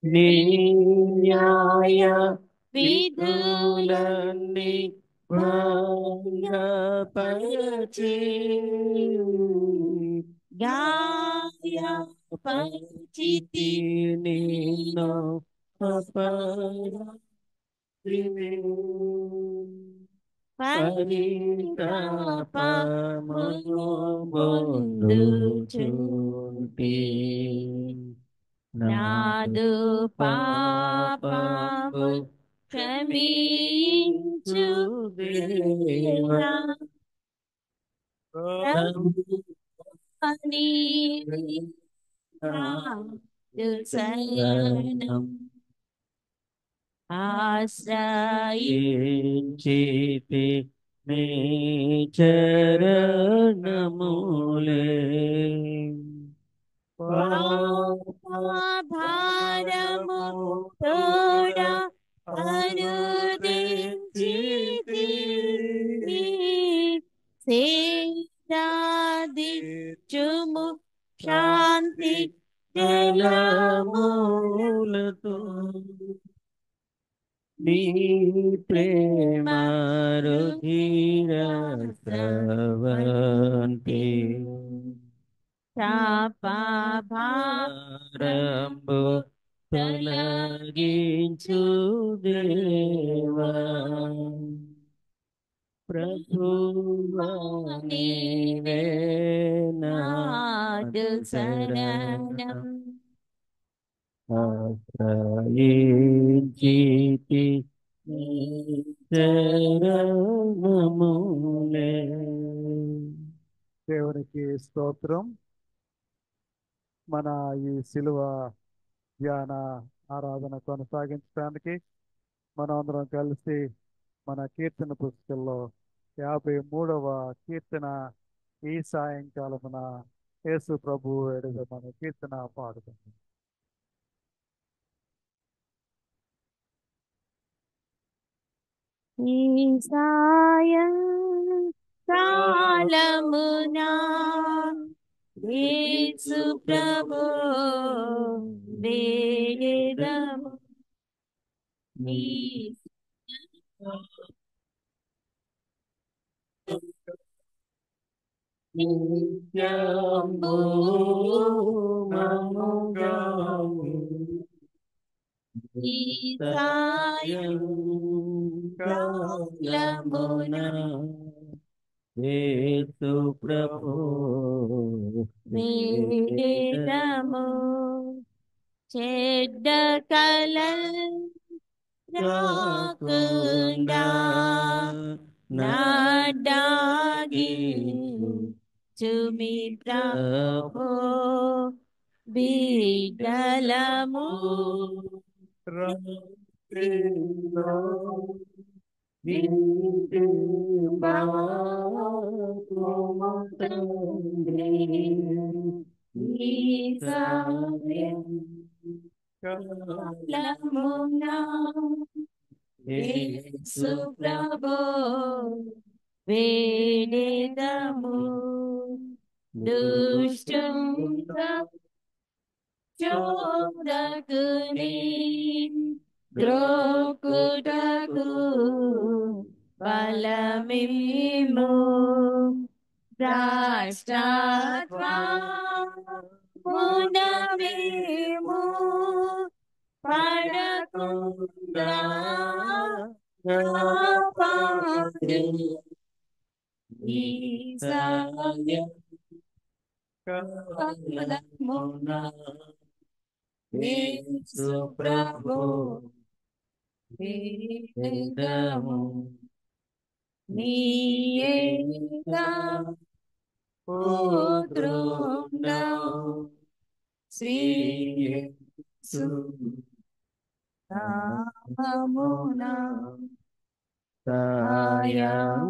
నీ న్యాయ విధులన్నీ భంగపరచి గాయపరిచితి నిన్ను అపరాధిని పరితాపమును పొందుచుంటి నాదు పాపము క్షమించు దేవా శరణం ఆశ్రయించితి నీ చరణములే పాపభారము తోడా అనుదించితి సేదాదిచుము శాంతి జలములతో నీ ప్రేమ రుధిర స్రవంతి శాపభారంబు తొలగించు దేవా ప్రభువా నీవే నాదు శరణం ఆశ్రయించితి నీ చరణములే. దేవునికి స్తోత్రం. మన ఈ శిలువ ధ్యాన ఆరాధన కొనసాగించడానికి మనం అందరం కలిసి మన కీర్తన పుస్తకంలో 53వ కీర్తన ఈ సాయంకాలమున యేసు ప్రభు ఎడుగ మన కీర్తన పాడుతుంది. ఈ సాయం కాలమునా యేసు ప్రభు వేడెదము నీ నిత్యంబు మముగాము ఈ సాయం కాలమునా యేసు ప్రభు వేడెదము చెడ్డ కలల్ రాకుండా నాడాగి చుమి ప్రభు బిడ్డలము యేసు ప్రభు వేడెదము దుష్టుల చోదకుని ద్రోకుటకు బలమిమ్ము రాష్ట్రమునమేము పడకుండా కాపాడు ఈ సాయం కాలమున యేసు ప్రభు వేడెదము నీయేగా పుత్రుండవు శ్రీ యేసు నామమున సాయం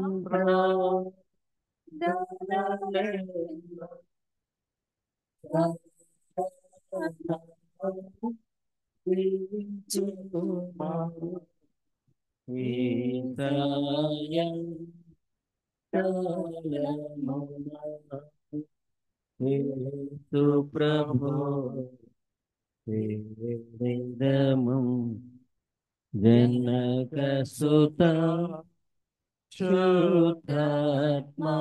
యేసు ప్రభు వేదము జనక సుత శుద్ధాత్మా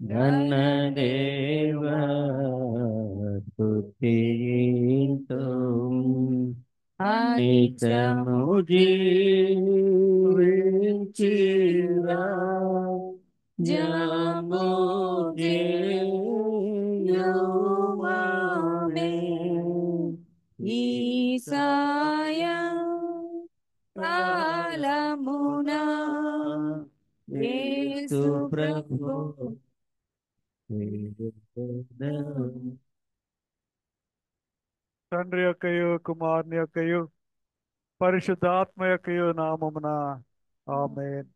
ఘనదేవ స్తుతింతుం నిత్యము జీవించిరా జము జేయుమనే ఈసాయ కాలమునా యేసు ప్రభు తండ్రి యొక్కయు కుమారుని యొక్కయు పరిశుద్ధాత్మ యొక్కయు నామమున ఆమేన్.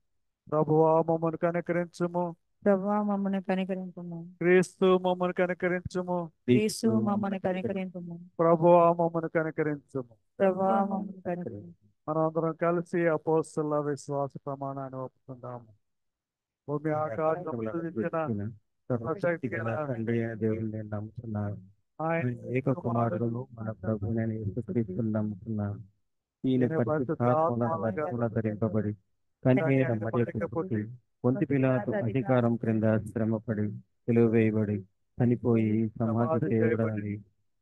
ప్రభువా మమ్మను కనికరించుము. ప్రభువా మమ్మల్ని కనికరింపుము. క్రీస్తు మమ్మను కనికరించుము. యేసు మమ్మల్ని కనికరింపుము. ప్రభువా మమ్మను కనికరించుము. ప్రభువా మమ్మల్ని కనికరింపుము. మనం అందరం కలిసి అపోస్తల విశ్వాస ప్రమాణాన్ని ఒప్పుకుందాము. భూమి ఆకాశం సృజించిన సర్వశక్తి గల తండ్రి అయిన దేవుని నేను నమ్ముతున్నాను. ఆయన ఏక కుమారుడు మన ప్రభు నేను యేసుక్రీస్తుని నమ్ముతున్నాను. ఈయన పరిశుద్ధాత్మల ధరింపబడి కనికైన మరియకు పుట్టి పొంతి పిలాతు అధికారం క్రింద శ్రమపడి తెలివేయబడి చనిపోయి సమాధి చేయబడని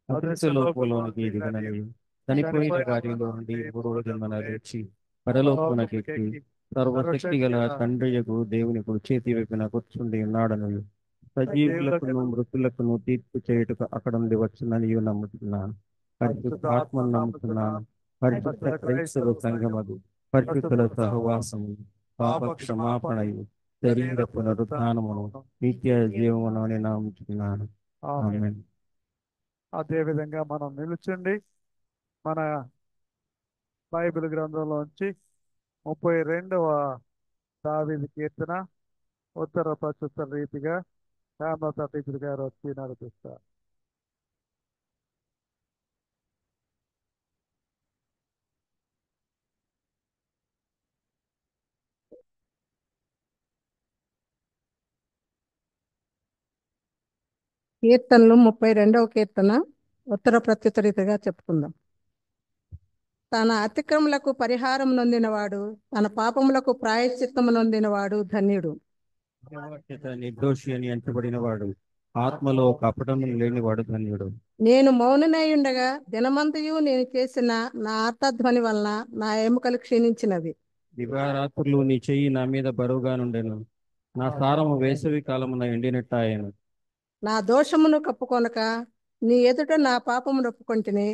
అదృశ్య లోకంలోనికి దిగనని చనిపోయిన వారిలో నుండి మూడవ జన్మన లేచి పరలోకమునకెక్కి సర్వశక్తి గల తండ్రియకు దేవుని కుడి చేతి వైపున కూర్చుండి ఉన్నాడని సజీవులకును మృతులకును తీర్పు చేయుటకు అక్కడ నుండి వచ్చిందని నమ్ముతున్నాను. పరిశుద్ధాత్మను నమ్ముతున్నాను. పరిశుద్ధ క్రైస్తవ సంఘమదు పరిశుద్ధుల సహవాసము పాప క్షమాపణయు శరీర పునరుత్థానమును నిత్య జీవమును అని నమ్ముతున్నాను. ఆమేన్. అదేవిధంగా మనం నిలుచుండి మన బైబిల్ గ్రంథంలోంచి 32వ దావీదు కీర్తన ఉత్తర ప్రస్తుత రీతిగా హేమలత టీచర్ గారు వచ్చి నడిపిస్తారు. కీర్తనలు 32వ కీర్తన ఉత్తర ప్రత్యుత్తర రీతిగా చెప్పుకుందాం. తన అతిక్రమలకు పరిహారం నొందినవాడు, తన పాపములకు ప్రాయశ్చిత్తము నొందినవాడు ధన్యుడు. నిర్దోషి అని ఎంచబడిన వాడు, ఆత్మలో కపటము లేనివాడు ధన్యుడు. నేను మౌననై ఉండగా దినమంతయు నేను చేసిన నా ఆర్తధ్వని వలన నా ఎముకలు క్షీణించినవి. దివారాత్రులు నీ చెయ్యి నా మీద బరువుగా నుండెను. నా సారము వేసవి కాలమున ఎండినట్టాయను. నా దోషమును కప్పుకొనక నీ ఎదుట నా పాపమును ఒప్పుకొంటిని.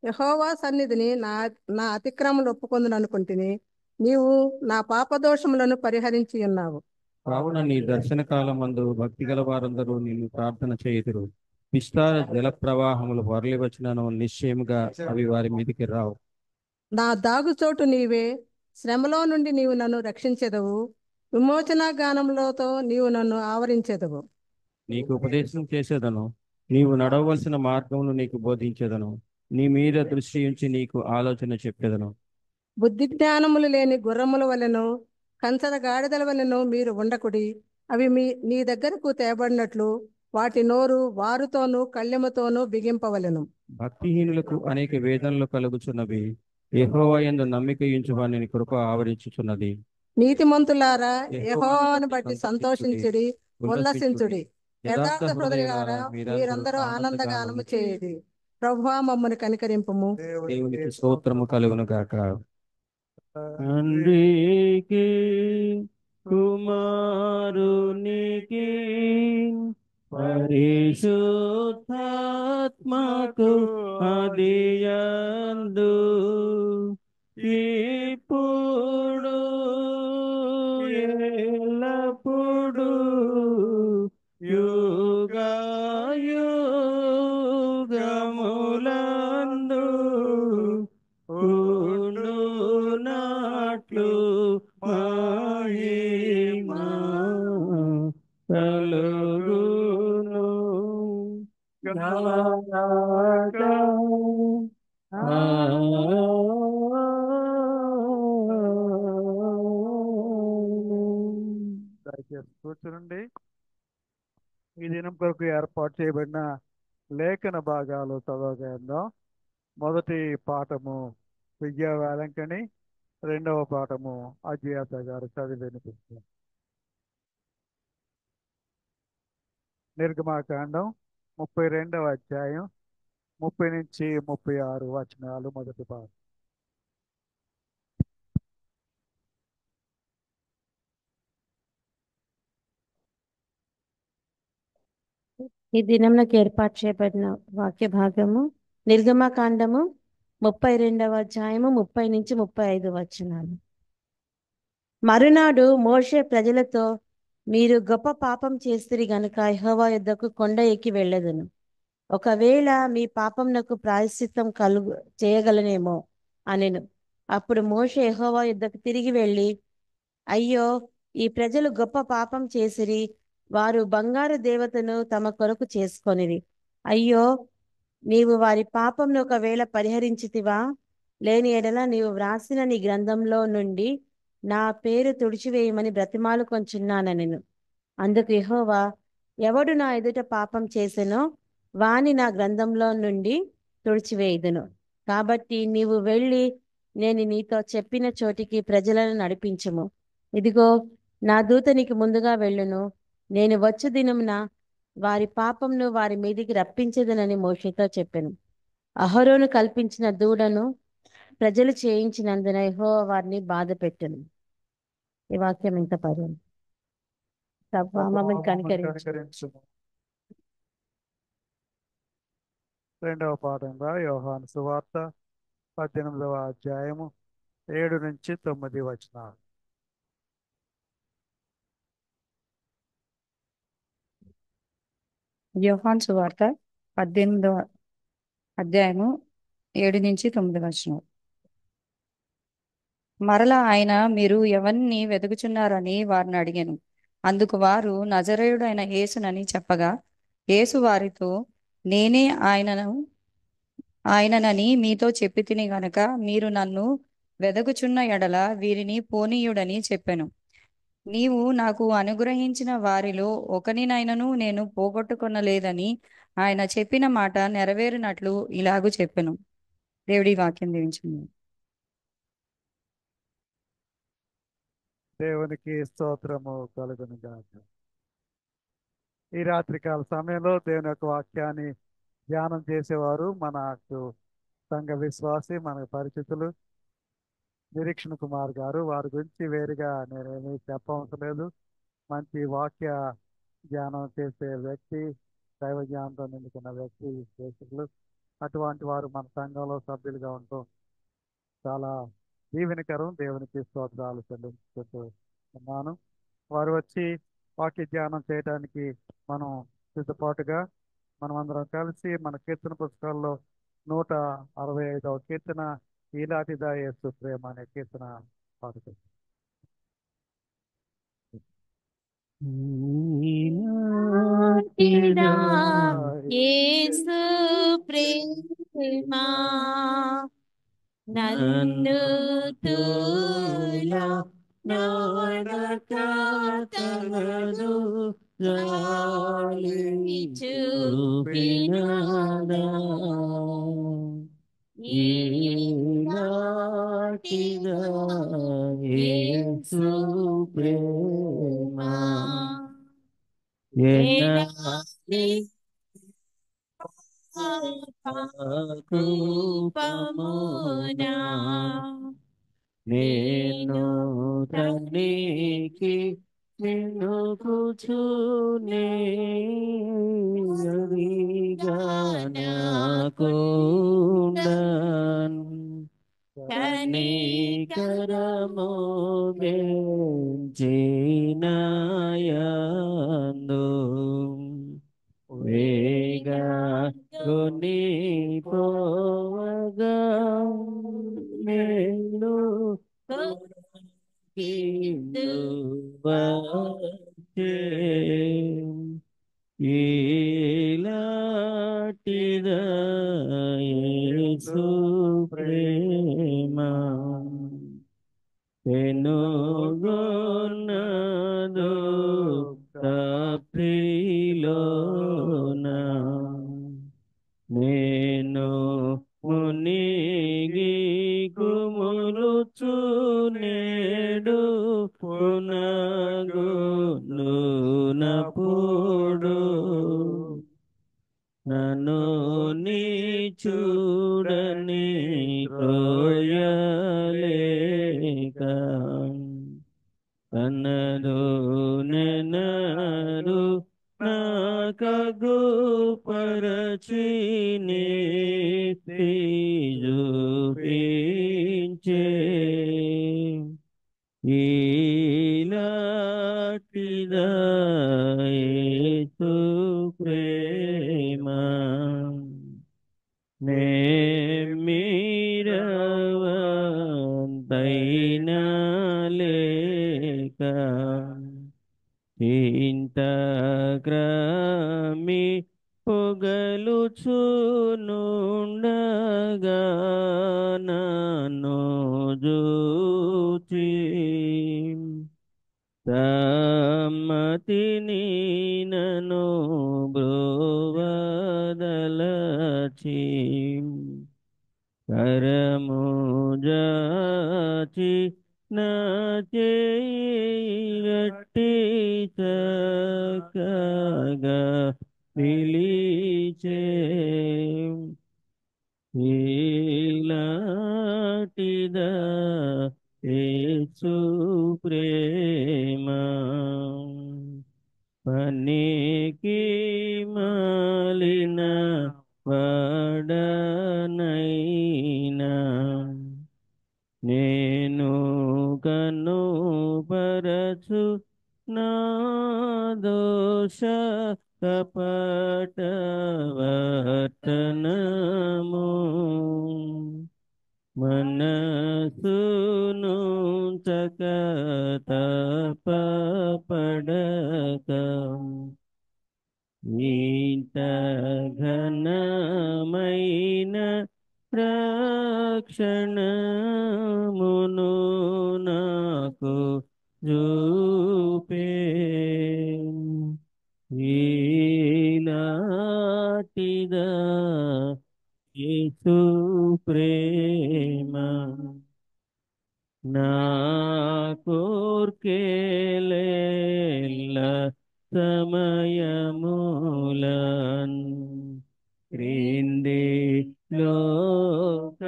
యెహోవా సన్నిధిని నా అతిక్రమములు ఒప్పుకొందును అనుకుంటుని. నీవు నా పాపదోషములను పరిహరించి ఉన్నావు. కావున నీ దర్శన కాలమందు భక్తి గల వారందరూ నిన్ను ప్రార్థన చేయుదురు. విస్తార జల ప్రవాహములు వరలి వచ్చినను నిశ్చయముగా అవి వారి మీదికి రావు. నా దాగుచోటు నీవే, శ్రమలో నుండి నీవు నన్ను రక్షించెదవు. విమోచన గానములతో నీవు నన్ను ఆవరించెదవు. నీకు ఉపదేశం చేసేదను, నీవు నడవలసిన మార్గమును నీకు బోధించేదను. నీ మీద దృష్టి ఉంచి నీకు ఆలోచన చెప్పేదను. బుద్ధి జ్ఞానములు లేని గుర్రముల వలెను కంచర గాడిదల వలెను మీరు ఉండకుడి. అవి నీ దగ్గరకు తేబడినట్లు వాటి నోరు వారుతోనూ కళ్ళెముతోనూ బిగింపవలెను. భక్తిహీనులకు అనేక వేదనలు కలుగుచున్నవి. యెహోవా యందు నమ్మిక ఉంచు వారిని కృప ఆవరించుచున్నది. నీతిమంతులారా యెహోవాను బట్టి సంతోషించుడి, ఉల్లసించుడి. యథార్థ హృదయులారా మీరందరూ ఆనందగానము చేయుడి. ప్రభువా మమ్మను కనికరింపుము. దేవునికి స్తోత్రము కలుగును గాక. తండ్రికి కుమారునికి పరిశుద్ధాత్మకు ఆదియందు ఇప్పుడు ఎల్లప్పుడు యుగములందు ఉండునట్లు మహిమ కలుగును గాక. దయచేసి కూర్చునండి. ఈ దినం కొరకు ఏర్పాటు చేయబడిన లేఖన భాగాలు చదవగలడం. మొదటి పాఠము విద్యా వేలంకని, రెండవ పాఠము అజ్ఞాత గారు చదివి వినిపిస్తారు. నిర్గమాకాండం 32వ అధ్యాయం 30 నుంచి 36 వచనాలు మొదటి పాఠం. ఈ దినంలోకి ఏర్పాటు చేయబడిన వాక్య భాగము నిర్గమకాండము 32వ అధ్యాయము 30 నుంచి 35 వచనాలు. మరునాడు మోషే ప్రజలతో, మీరు గొప్ప పాపం చేసిరి గనుక యెహోవా యొద్దకు కొండ ఎక్కి వెళ్ళెదను. ఒకవేళ మీ పాపంనకు ప్రాయశ్చిత్తం చేయగలనేమో అనెను. అప్పుడు మోషే యెహోవా యొద్దకు తిరిగి వెళ్ళి, అయ్యో, ఈ ప్రజలు గొప్ప పాపం చేసిరి, వారు బంగారు దేవతను తమ కొరకు చేసుకొనిరి. అయ్యో, నీవు వారి పాపంను ఒకవేళ పరిహరించితివా, లేని ఎడల నీవు వ్రాసిన నీ గ్రంథంలో నుండి నా పేరు తుడిచివేయమని బ్రతిమాలు కొంచున్నానెను. అందుకు యెహోవా, ఎవడు నా ఎదుట పాపం చేసెనో వాని నా గ్రంథంలో నుండి తుడిచివేయుదును. కాబట్టి నీవు వెళ్ళి నేను నీతో చెప్పిన చోటికి ప్రజలను నడిపించుము. ఇదిగో, నా దూత నీకు ముందుగా వెళ్ళును. నేను వచ్చు దినమున వారి పాపంను వారి మీదికి రప్పించదనని మోషేతో చెప్పెను. అహరోను కల్పించిన దూడను ప్రజలు చేయించినందున యెహోవా వారిని బాధ పెట్టెను. ఈ వాక్యం ఇంత పర్యం. మమ్మల్ని కనికరించు. కనికరించుము. రెండవ పాఠంగా యోహాను సువార్త 18వ అధ్యాయము 7 నుంచి 9 వచనాలు. యోహాను సువార్త 18వ అధ్యాయము 7 నుంచి 9 వచనం. మరలా ఆయన, మీరు ఎవరిని వెతుకుచున్నారని వారిని అడిగాను. అందుకు వారు నజరేయుడైన యేసునని చెప్పగా, యేసు వారితో, నేనే ఆయననని మీతో చెప్పితిని గనక మీరు నన్ను వెదకుచున్న ఎడల వీరిని పోనీయుడని చెప్పెను. నీవు నాకు అనుగ్రహించిన వారిలో ఒకనినైనను నేను పోగొట్టుకొనలేదని ఆయన చెప్పిన మాట నెరవేరినట్లు ఇలాగూ చెప్పెను. దేవుడి వాక్యం దీవించును. దేవునికి స్తోత్రము కలుగును గాక. ఈ రాత్రికాల సమయంలో దేవుని యొక్క వాక్యాన్ని ధ్యానం చేసేవారు మనకు సంఘ విశ్వాసి, మనకు పరిచితులు నిరీక్షణ కుమార్ గారు. వారి గురించి వేరుగా నేనేమీ చెప్పవలసిన లేదు. మంచి వాక్య ధ్యానం చేసే వ్యక్తి, దైవ జ్ఞానంతో నిండుకున్న వ్యక్తి విశ్లేషకులు. అటువంటి వారు మన సంఘంలో సభ్యులుగా ఉండటం చాలా దీవెనకరం. దేవునికి స్తోత్రాలు చెల్లించుకుంటూ ఉన్నాను. వారు వచ్చి వాక్య ధ్యానం చేయడానికి మనం సిద్ధపాటుగా మనమందరం కలిసి మన కీర్తన పుస్తకాల్లో 165వ కీర్తన ఈలాటిదా యేసు ప్రేమ అనే కీర్తన పాడుతుంది. యేసు ప్రేమ నన్ను తూలా నడకతనదు జాలి చూపినదా ఈనాటిదా యేసు ప్రేమ ఎనాలి పాపమునా నేను తనికి నిన్ను కూర్చునే కనికరము బెంచినాయందు వేగా కొని పోవగా నేను వచ్చే ఈలాటిదా యేసు ప్రేమ పెనుగొన్నదు ' తప్పిలోన నన్ను నీ చూడని త్రోయలేక తనదు నెనరు నాకగు పరచిని చూపించే ఈలాటిదా యేసు ప్రేమ మీరవంతైనా లేక ఇంతగ్రమి పొగలుచునుండగా నన్ను జూచి సమ్మతిని నన్ను బ్రోవదలచి కరము జాచి నా చేయి చక్కగా నిలిచే ఈలాటిదా యేసు ప్రేమ పనికి మాలిన వాడనైనా నేను కన్ను పరచు నా దోష కపట వర్తనము మనసును తపపడక ఇంత ఘనమైన రక్షణమును నాకు చూపే ఈలాటిదా యేసు ప్రేమ నా కోర్కెలేల సమయములన్ క్రింది లోక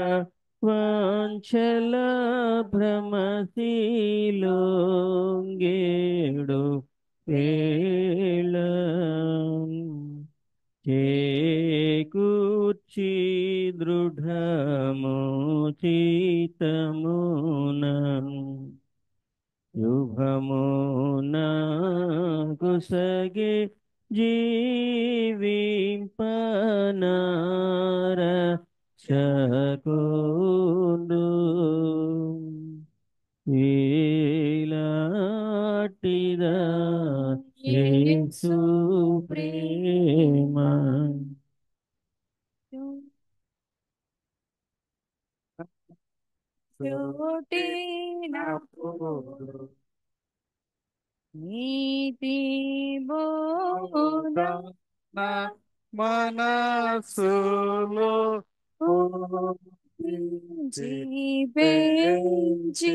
వాంఛల భ్రమశీలోంగేడు వేళం చేకూర్చి దృఢము చిత్తమున శుభమునకు సగే జీవింపనార చకుండు ఈలాటిదా యేసు ప్రేమ నీతి బోధ నా మనసులో జీవించి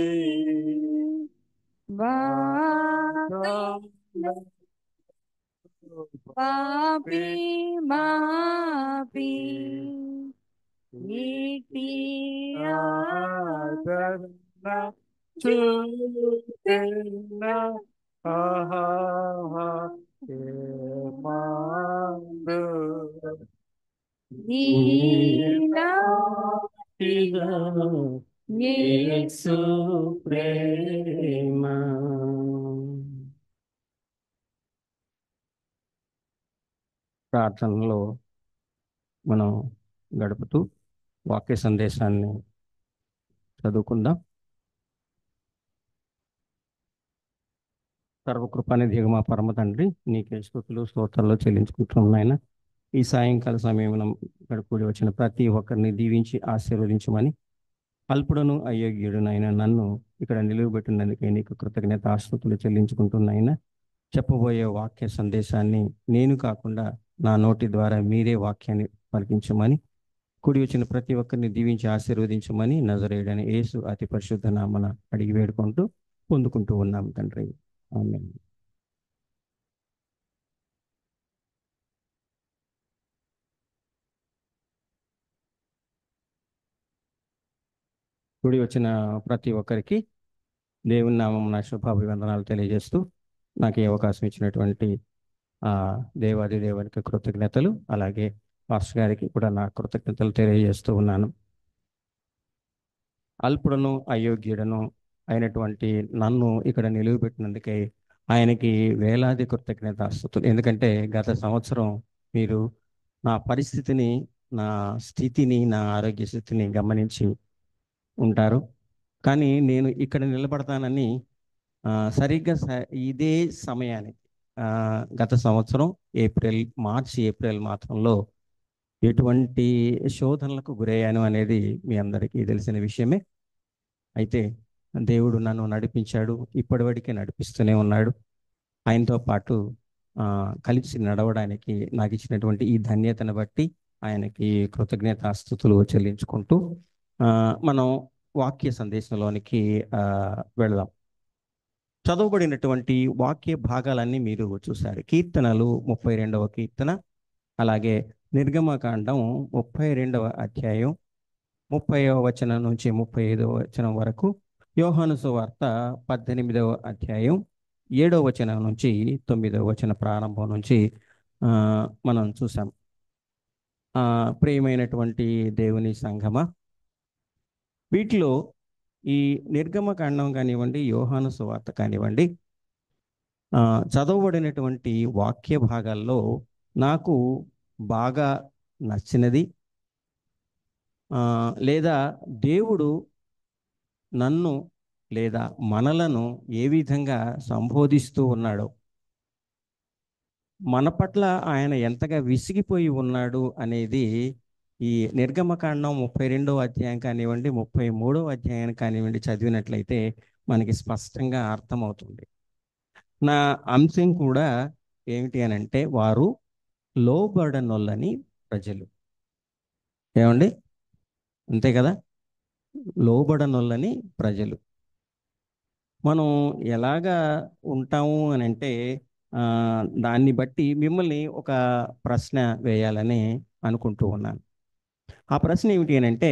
పాపి మాపి నీతి ఆదరణ చూపెన్న ఆహా ఏమాందు నీలాటిదా యేసు ప్రేమ ప్రార్థనలో మనం గడుపుతూ వాక్య సందేశాన్ని చదువుకుందాం. సర్వకృపానిధి మా పరమ తండ్రి, నీకే స్తుతులు స్తోత్రాలు చెల్లించుకుంటున్నాయన. ఈ సాయంకాల సమయంలో గడుపుడి వచ్చిన ప్రతి ఒక్కరిని దీవించి ఆశీర్వదించమని, అల్పుడను అయోగ్యుడునైనా నన్ను ఇక్కడ నిలువబెట్టినందుకే నీకు కృతజ్ఞత ఆస్తుతులు చెల్లించుకుంటున్నాయన. చెప్పబోయే వాక్య సందేశాన్ని నేను కాకుండా నా నోటి ద్వారా మీరే వాక్యాన్ని పలికించమని, కూడి వచ్చిన ప్రతి ఒక్కరిని దీవించి ఆశీర్వదించమని నజరేయుడైన యేసు అతి పరిశుద్ధ నామమున అడిగి వేడుకుంటూ పొందుకుంటూ ఉన్నాం తండ్రి. ఆమేన్. కూడి వచ్చిన ప్రతి ఒక్కరికి దేవుని నామం నా శుభాభివందనాలు తెలియజేస్తూ నాకు ఈ అవకాశం ఇచ్చినటువంటి దేవాది దేవునికి కృతజ్ఞతలు, అలాగే పాస్టర్ గారికి కూడా నా కృతజ్ఞతలు తెలియజేస్తూ ఉన్నాను. అల్పుడను అయోగ్యుడను అయినటువంటి నన్ను ఇక్కడ నిలువబెట్టినందుకే ఆయనకి వేలాది కృతజ్ఞతాస్తుతులు. ఎందుకంటే గత సంవత్సరం మీరు నా పరిస్థితిని, నా స్థితిని, నా ఆరోగ్య స్థితిని గమనించి ఉంటారు. కానీ నేను ఇక్కడ నిలబడతానని సరిగ్గా ఇదే సమయానికి గత సంవత్సరం మార్చి ఏప్రిల్ మాత్రంలో ఎటువంటి శోధనలకు గురయ్యాను అనేది మీ అందరికీ తెలిసిన విషయమే. అయితే దేవుడు నన్ను నడిపించాడు, ఇప్పటివరకే నడిపిస్తూనే ఉన్నాడు. ఆయనతో పాటు కలిసి నడవడానికి నాకు ఇచ్చినటువంటి ఈ ధన్యతను బట్టి ఆయనకి కృతజ్ఞతాస్తుతులు చెల్లించుకుంటూ మనం వాక్య సందేశంలోనికి వెళదాం. చదవబడినటువంటి వాక్య భాగాలన్నీ మీరు చూశారు. కీర్తనలు 32వ కీర్తన, అలాగే నిర్గమకాండం 32వ అధ్యాయం 30వ వచనం నుంచి 35వ వచనం వరకు, యోహాను సువార్త 18వ అధ్యాయం 7వ వచనం నుంచి 9వ వచన ప్రారంభం నుంచి మనం చూసాం. ప్రియమైనటువంటి దేవుని సంఘమా, వీటిలో ఈ నిర్గమకాండం కానివ్వండి, యోహాను సువార్త కానివ్వండి, చదవబడినటువంటి వాక్య భాగాల్లో నాకు బాగా నచ్చినది, లేదా దేవుడు నన్ను లేదా మనలను ఏ విధంగా సంబోధిస్తూ ఉన్నాడో, మన పట్ల ఆయన ఎంతగా విసిగిపోయి ఉన్నాడు అనేది ఈ నిర్గమకాండం 32వ అధ్యాయం కానివ్వండి, 33వ అధ్యాయం కానివ్వండి చదివినట్లయితే మనకి స్పష్టంగా అర్థమవుతుంది. నా అంశం కూడా ఏమిటి అని అంటే, వారు లోబడనొల్లని ప్రజలు. ఏమండి, అంతే కదా, లోబడనొల్లని ప్రజలు. మనం ఎలాగా ఉంటాము అని అంటే దాన్ని బట్టి మిమ్మల్ని ఒక ప్రశ్న వేయాలని అనుకుంటూ ఉన్నాను. ఆ ప్రశ్న ఏమిటి అని అంటే,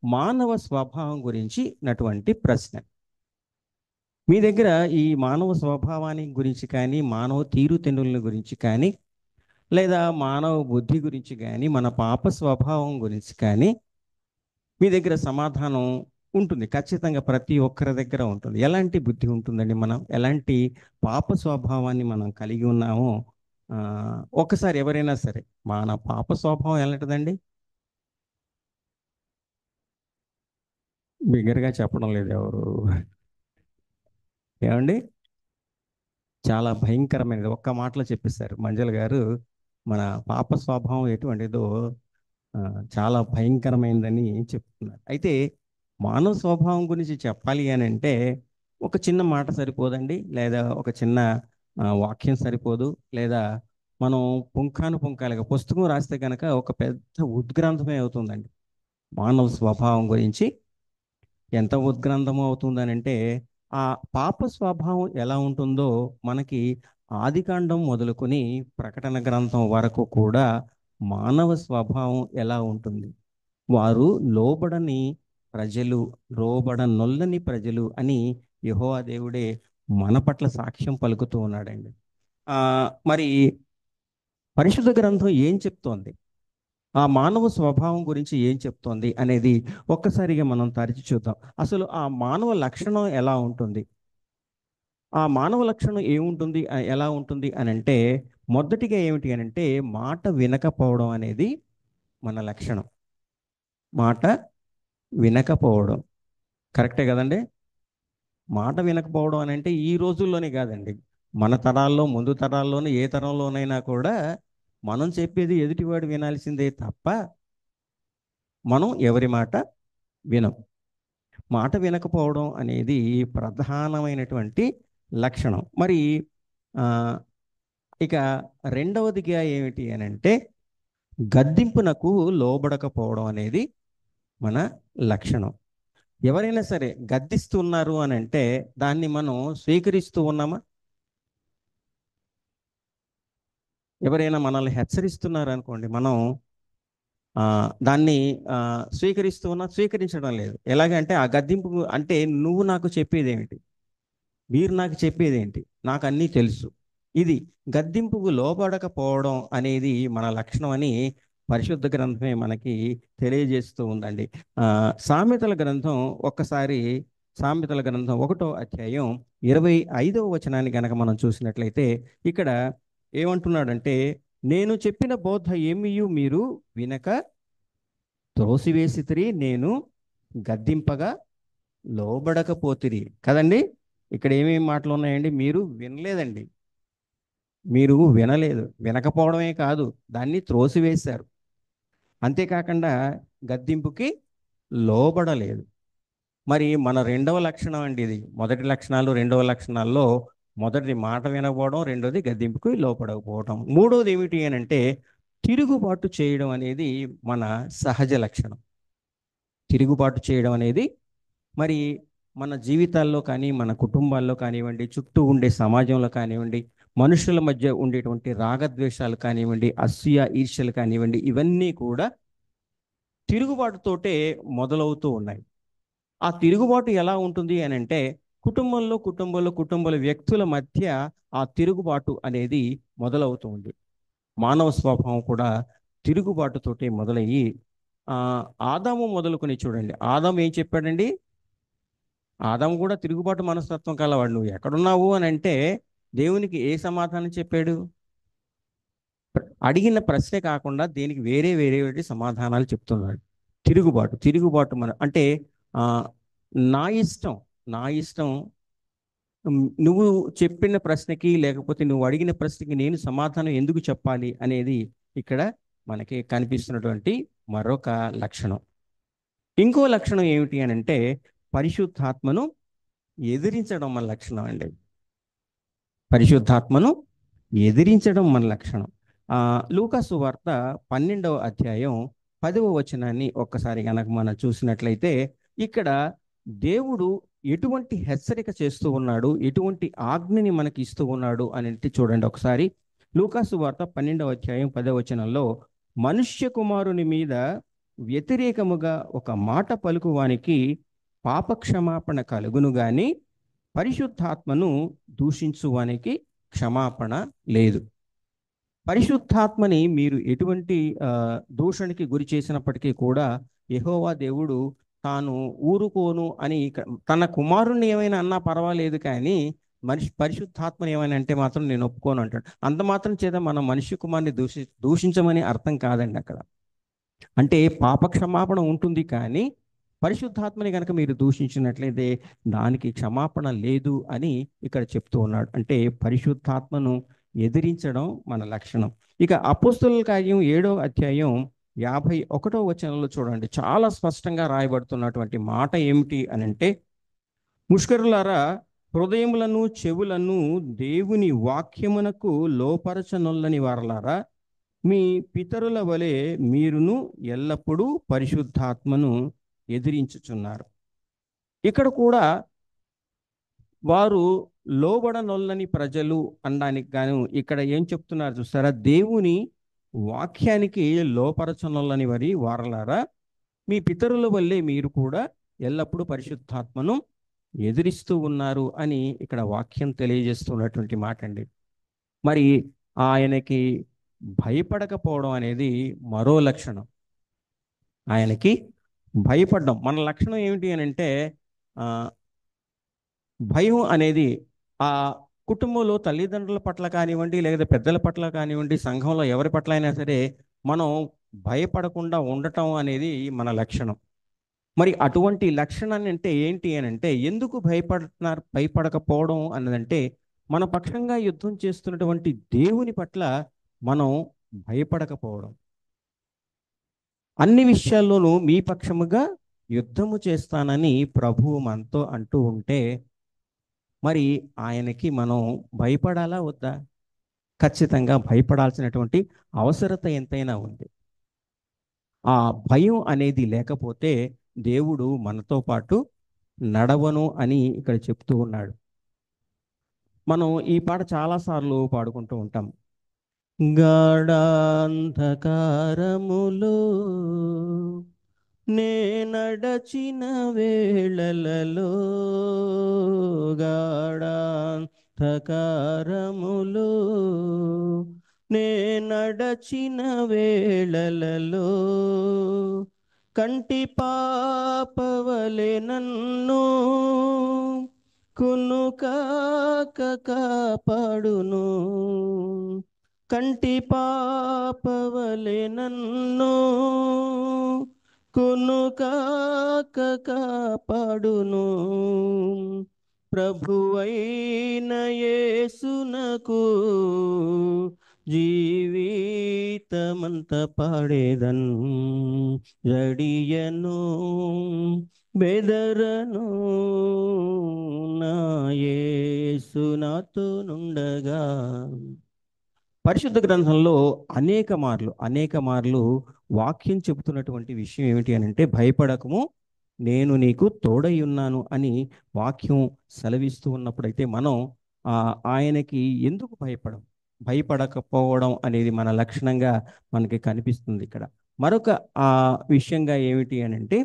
మానవ స్వభావం గురించి నటువంటి ప్రశ్న. మీ దగ్గర ఈ మానవ స్వభావాన్ని గురించి కానీ, మానవ తీరుతెన్నుల గురించి కానీ, లేదా మానవ బుద్ధి గురించి కానీ, మన పాప స్వభావం గురించి కానీ మీ దగ్గర సమాధానం ఉంటుంది. ఖచ్చితంగా ప్రతి ఒక్కరి దగ్గర ఉంటుంది. ఎలాంటి బుద్ధి ఉంటుందండి, మనం ఎలాంటి పాప స్వభావాన్ని మనం కలిగి ఉన్నామో ఒకసారి ఎవరైనా సరే, మన పాప స్వభావం ఎలాంటిదండి? బిగ్గరగా చెప్పడం లేదు ఎవరు. ఏమండి, చాలా భయంకరమైనది. ఒక్క మాటలో చెప్పేశారు మంజల్ గారు. మన పాప స్వభావం ఎటువంటిదో చాలా భయంకరమైనదని చెప్తున్నారు. అయితే మానవ స్వభావం గురించి చెప్పాలి అని అంటే ఒక చిన్న మాట సరిపోదండి, లేదా ఒక చిన్న వాక్యం సరిపోదు, లేదా మనం పుంఖాలుగా పుస్తకం రాస్తే కనుక ఒక పెద్ద ఉద్గ్రంథమే అవుతుందండి. మానవ స్వభావం గురించి ఎంత ఉద్గ్రంథం అవుతుందని అంటే, ఆ పాప స్వభావం ఎలా ఉంటుందో మనకి ఆదికాండం మొదలుకొని ప్రకటన గ్రంథం వరకు కూడా మానవ స్వభావం ఎలా ఉంటుంది. వారు లోబడని ప్రజలు, లోబడనొల్లని ప్రజలు అని యెహోవా దేవుడే మన పట్ల సాక్ష్యం పలుకుతూ ఉన్నాడండి. మరి పరిశుద్ధ గ్రంథం ఏం చెప్తోంది, ఆ మానవ స్వభావం గురించి ఏం చెప్తోంది అనేది ఒక్కసారిగా మనం తరచి చూద్దాం. అసలు ఆ మానవ లక్షణం ఎలా ఉంటుంది, ఆ మానవ లక్షణం ఏముంటుంది, ఎలా ఉంటుంది అని అంటే, మొదటిగా ఏమిటి అని అంటే, మాట వినకపోవడం అనేది మన లక్షణం. మాట వినకపోవడం కరెక్టే కదండి. మాట వినకపోవడం అని అంటే ఈ రోజుల్లోనే కాదండి, మన తరాల్లో, ముందు తరాల్లోనే, ఏ తరంలోనైనా కూడా మనం చెప్పేది ఎదుటివాడు వినాల్సిందే తప్ప మనం ఎవరి మాట వినం. మాట వినకపోవడం అనేది ప్రధానమైనటువంటి లక్షణం. మరి ఇక రెండవదిగా ఏమిటి అని అంటే, గద్దింపునకు లోబడకపోవడం అనేది మన లక్షణం. ఎవరైనా సరే గద్దిస్తున్నారు అని అంటే దాన్ని మనం స్వీకరిస్తూ ఉన్నామా? ఎవరైనా మనల్ని హెచ్చరిస్తున్నారు అనుకోండి, మనం దాన్ని స్వీకరిస్తూ ఉన్నా, స్వీకరించడం లేదు. ఎలాగంటే ఆ గద్దింపు అంటే నువ్వు నాకు చెప్పేది ఏమిటి, మీరు నాకు చెప్పేది ఏంటి, నాకు అన్నీ తెలుసు. ఇది గద్దింపుకు లోబడకపోవడం అనేది మన లక్షణం అని పరిశుద్ధ గ్రంథమే మనకి తెలియజేస్తూ ఉందండి. సామెతల గ్రంథం ఒక్కసారి, సామెతల గ్రంథం 1వ అధ్యాయం 25వ వచనాన్ని గనక మనం చూసినట్లయితే ఇక్కడ ఏమంటున్నాడంటే, నేను చెప్పిన బోధ ఏమియు మీరు వినక త్రోసివేసితిరి, నేను గద్దింపగా లోబడకపోతిరి. కదండి, ఇక్కడ ఏమేమి మాటలు ఉన్నాయండి? మీరు వినలేదండి, మీరు వినలేదు, వినకపోవడమే కాదు దాన్ని త్రోసివేశారు. అంతేకాకుండా గద్దింపుకి లోబడలేదు. మరి మన రెండవ లక్షణం అండి ఇది. మొదటి లక్షణాలు, రెండవ లక్షణాల్లో మొదటిది మాట వినకపోవడం, రెండోది గద్దింపుకి లోపడకపోవడం, మూడోది ఏమిటి అని అంటే తిరుగుబాటు చేయడం అనేది మన సహజ లక్షణం. తిరుగుబాటు చేయడం అనేది మరి మన జీవితాల్లో కానీ, మన కుటుంబాల్లో కానివ్వండి, చుట్టూ ఉండే సమాజంలో కానివ్వండి, మనుషుల మధ్య ఉండేటువంటి రాగద్వేషాలు కానివ్వండి, అసూయ ఈర్ష్యలు కానివ్వండి, ఇవన్నీ కూడా తిరుగుబాటుతోటే మొదలవుతూ ఉన్నాయి. ఆ తిరుగుబాటు ఎలా ఉంటుంది అని అంటే కుటుంబాల వ్యక్తుల మధ్య ఆ తిరుగుబాటు అనేది మొదలవుతూ ఉంది. మానవ స్వభావం కూడా తిరుగుబాటుతోటే మొదలయ్యి ఆదాము మొదలుకొని చూడండి. ఆదాము ఏం చెప్పాడండి? ఆదాము కూడా తిరుగుబాటు మనస్తత్వం కలవాడు. నువ్వు ఎక్కడున్నావు అని అంటే దేవునికి ఏ సమాధానం చెప్పాడు? అడిగిన ప్రశ్నే కాకుండా దేనికి వేరే వేరే సమాధానాలు చెప్తున్నాడు. తిరుగుబాటు మన అంటే నా ఇష్టం నువ్వు చెప్పిన ప్రశ్నకి లేకపోతే నువ్వు అడిగిన ప్రశ్నకి నేను సమాధానం ఎందుకు చెప్పాలి అనేది ఇక్కడ మనకి కనిపిస్తున్నటువంటి మరొక లక్షణం. ఇంకో లక్షణం ఏమిటి అని అంటే పరిశుద్ధాత్మను ఎదిరించడం మన లక్షణం అండి. పరిశుద్ధాత్మను ఎదిరించడం మన లక్షణం. లూకాసు వార్త 12వ అధ్యాయం 10వ వచనాన్ని ఒక్కసారి కనుక మనం చూసినట్లయితే ఇక్కడ దేవుడు ఎటువంటి హెచ్చరిక చేస్తూ ఉన్నాడు, ఎటువంటి ఆజ్ఞని మనకి ఇస్తూ ఉన్నాడు అని చూడండి ఒకసారి. లూకాసు వార్త 12వ అధ్యాయం 10వ వచనంలో, మనుష్య కుమారుని మీద వ్యతిరేకముగా ఒక మాట పలుకువానికి పాపక్షమాపణ కలుగును గాని పరిశుద్ధాత్మను దూషించువానికి క్షమాపణ లేదు. పరిశుద్ధాత్మని మీరు ఎటువంటి దూషణకి గురి చేసినప్పటికీ కూడా యెహోవా దేవుడు తాను ఊరుకోను అని తన కుమారుణ్ణి ఏమైనా అన్నా పర్వాలేదు, కానీ పరిశుద్ధాత్మని ఏమైనా అంటే మాత్రం నేను ఒప్పుకోను అంటాడు. అంత మాత్రం చేత మనం మనిషి కుమారుని దూషించమని అర్థం కాదండి అక్కడ. అంటే పాపక్షమాపణ ఉంటుంది, కానీ పరిశుద్ధాత్మని కనుక మీరు దూషించినట్లయితే దానికి క్షమాపణ లేదు అని ఇక్కడ చెప్తూ ఉన్నాడు. అంటే పరిశుద్ధాత్మను ఎదిరించడం మన లక్షణం. ఇక అపోస్తలుల కార్యం 7వ అధ్యాయం 51వ వచనంలో చూడండి, చాలా స్పష్టంగా రాయబడుతున్నటువంటి మాట ఏమిటి అని అంటే, ముష్కరులారా, హృదయములను చెవులను దేవుని వాక్యమునకు లోపరచనొల్లని వారలారా, మీ పితరుల వలె మీరును ఎల్లప్పుడూ పరిశుద్ధాత్మను ఎదిరించుచున్నారు. ఇక్కడ కూడా వారు లోబడనొల్లని ప్రజలు అనడానికి గాను ఇక్కడ ఏం చెప్తున్నారు చూస్తారా? దేవుని వాక్యానికి లోపరచనొల్లని వారలారా, మీ పితరుల వల్లే మీరు కూడా ఎల్లప్పుడూ పరిశుద్ధాత్మను ఎదిరిస్తూ ఉన్నారు అని ఇక్కడ వాక్యం తెలియజేస్తున్నటువంటి మాట అండి. మరి ఆయనకి భయపడకపోవడం అనేది మరో లక్షణం. ఆయనకి భయపడడం మన లక్షణం ఏమిటి అని అంటే భయం అనేది ఆ కుటుంబంలో తల్లిదండ్రుల పట్ల కానివ్వండి, లేదా పెద్దల పట్ల కానివ్వండి, సంఘంలో ఎవరి పట్ల అయినా సరే మనం భయపడకుండా ఉండటం అనేది మన లక్షణం. మరి అటువంటి లక్షణాన్ని అంటే ఏంటి అని అంటే, ఎందుకు భయపడకపోవడం అన్నదంటే మన పక్షంగా యుద్ధం చేస్తున్నటువంటి దేవుని పట్ల మనం భయపడకపోవడం. అన్ని విషయాల్లోనూ మీ పక్షముగా యుద్ధము చేస్తానని ప్రభువు మనతో అంటూ ఉంటే మరి ఆయనకి మనం భయపడాలా వద్దా? ఖచ్చితంగా భయపడాల్సినటువంటి అవసరత ఎంతైనా ఉంది. ఆ భయం అనేది లేకపోతే దేవుడు మనతో పాటు నడవను అని ఇక్కడ చెప్తూ ఉన్నాడు. మనం ఈ పాట చాలాసార్లు పాడుకుంటూ ఉంటాం. గాఢాంధకారములో నే నడచిన వేళలలో, గాఢాంధకారములో నే నడచిన వేళలలో, కంటి పాపవలె నన్ను కునుకాక కాపాడును, కంటి పాపవలె నన్ను కునుకాక కాపాడును. ప్రభువైన యేసునకు జీవితమంత పాడేదన్, జడియను బెదరను, నా యేసు నాతో నుండగా. పరిశుద్ధ గ్రంథంలో అనేక మార్లు వాక్యం చెబుతున్నటువంటి విషయం ఏమిటి అని అంటే, భయపడకము నేను నీకు తోడై ఉన్నాను అని వాక్యం సెలవిస్తూ ఉన్నప్పుడైతే మనం ఆయనకి ఎందుకు భయపడకపోవడం అనేది మన లక్షణంగా మనకి కనిపిస్తుంది. ఇక్కడ మరొక విషయంగా ఏమిటి అని అంటే,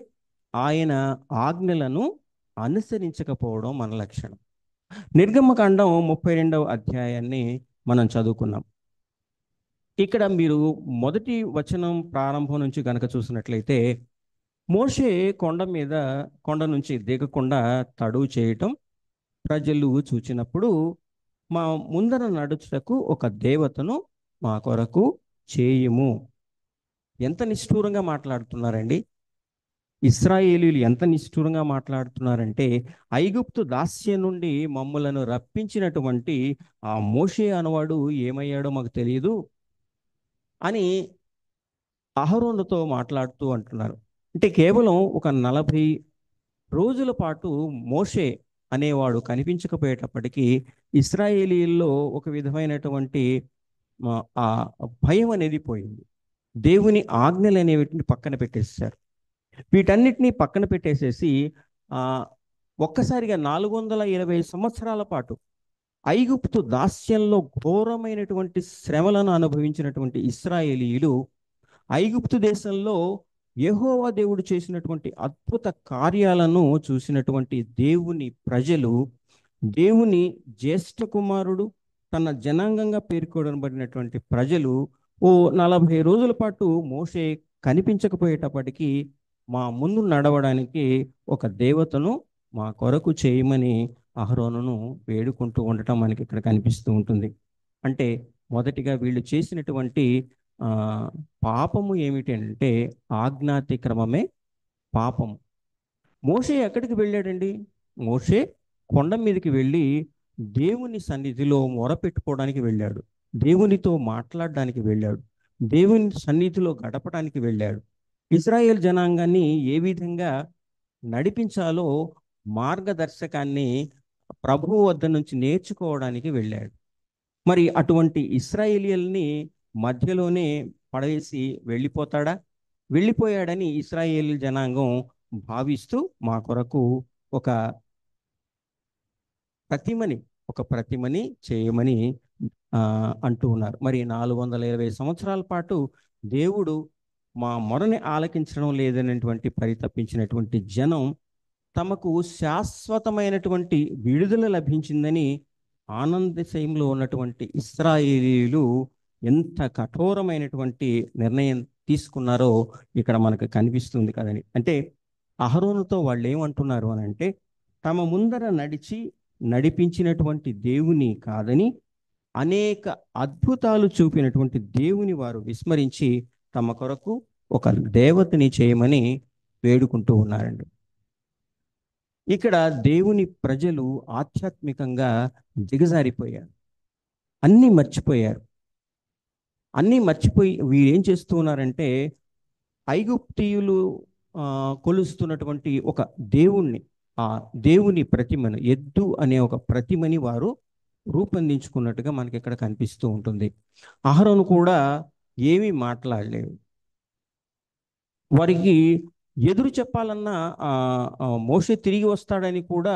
ఆయన ఆజ్ఞలను అనుసరించకపోవడం మన లక్షణం. నిర్గమకాండం 32వ అధ్యాయాన్ని మనం చదువుకున్నాం. ఇక్కడ మీరు మొదటి వచనం ప్రారంభం నుంచి కనుక చూసినట్లయితే, మోషే కొండ నుంచి దిగకుండా తడువు చేయటం ప్రజలు చూచినప్పుడు, మా ముందర నడుచుటకు ఒక దేవతను మా కొరకు చేయుము. ఎంత నిష్ఠూరంగా మాట్లాడుతున్నారండి ఇశ్రాయేలీయులు, ఎంత నిష్ఠూరంగా మాట్లాడుతున్నారంటే, ఐగుప్తు దాస్యం నుండి మమ్ములను రప్పించినటువంటి ఆ మోషే అనవాడు ఏమయ్యాడో మాకు తెలియదు అని అహరోనుతో మాట్లాడుతూ అంటున్నారు. అంటే కేవలం ఒక 40 రోజుల పాటు మోషే అనేవాడు కనిపించకపోయేటప్పటికీ ఇశ్రాయేలీల్లో ఒక విధమైనటువంటి ఆ భయం అనేది పోయింది. దేవుని ఆజ్ఞలు అనేవిటిని పక్కన పెట్టేశారు. వీటన్నిటినీ పక్కన పెట్టేసేసి ఒక్కసారిగా 420 సంవత్సరాల పాటు ఐగుప్తు దాస్యంలో ఘోరమైనటువంటి శ్రమలను అనుభవించినటువంటి ఇశ్రాయేలీయులు ఐగుప్తు దేశంలో యెహోవా దేవుడు చేసినటువంటి అద్భుత కార్యాలను చూసినటువంటి దేవుని ప్రజలు, దేవుని జ్యేష్ఠ కుమారుడు తన జనాంగంగా పేర్కొనబడినటువంటి ప్రజలు 40 రోజుల పాటు మోషే కనిపించకపోయేటప్పటికీ మా ముందు నడవడానికి ఒక దేవతను మా కొరకు చేయమని అహరోనును వేడుకుంటూ ఉండటం మనకి ఇక్కడ కనిపిస్తూ ఉంటుంది. అంటే మొదటిగా వీళ్ళు చేసినటువంటి పాపము ఏమిటి అంటే, ఆజ్ఞాతిక్రమమే పాపము. మోషే ఎక్కడికి వెళ్ళాడండి? మోషే కొండ మీదకి వెళ్ళి దేవుని సన్నిధిలో మొరపెట్టుకోవడానికి వెళ్ళాడు, దేవునితో మాట్లాడడానికి వెళ్ళాడు, దేవుని సన్నిధిలో గడపడానికి వెళ్ళాడు. ఇశ్రాయేల్ జనాంగాన్ని ఏ విధంగా నడిపించాలో మార్గదర్శకాన్ని ప్రభువు వద్ద నుంచి నేర్చుకోవడానికి వెళ్ళాడు. మరి అటువంటి ఇశ్రాయేలీయుల్ని మధ్యలోనే పడవేసి వెళ్ళిపోయాడని ఇశ్రాయేల్ జనాంగం భావిస్తూ మా కొరకు ఒక ప్రతిమని చేయమని అంటూ ఉన్నారు. మరి 420 సంవత్సరాల పాటు దేవుడు మా మొరని ఆలకించడం లేదనేటువంటి పరితపించినటువంటి జనం తమకు శాశ్వతమైనటువంటి విడుదల లభించిందని ఆనందశయంలో ఉన్నటువంటి ఇశ్రాయేలీయులు ఎంత కఠోరమైనటువంటి నిర్ణయం తీసుకున్నారో ఇక్కడ మనకు కనిపిస్తుంది కదని. అంటే అహరోనుతో వాళ్ళు ఏమంటున్నారు అని అంటే, తమ ముందర నడిపించినటువంటి దేవుని కాదని, అనేక అద్భుతాలు చూపినటువంటి దేవుని వారు విస్మరించి తమ కొరకు ఒక దేవతని చేయమని వేడుకుంటూ ఉన్నారండి. ఇక్కడ దేవుని ప్రజలు ఆధ్యాత్మికంగా దిగజారిపోయారు, అన్నీ మర్చిపోయి వీరేం చేస్తూ ఉన్నారంటే, ఐగుప్తీయులు కొలుస్తున్నటువంటి ఒక ఆ దేవుని ప్రతిమను, ఎద్దు అనే ఒక ప్రతిమని వారు రూపొందించుకున్నట్టుగా మనకి ఇక్కడ కనిపిస్తూ ఉంటుంది. అహరోను కూడా ఏమీ మాట్లాడలేదు. వారికి ఎదురు చెప్పాలన్నా మోషే తిరిగి వస్తాడని కూడా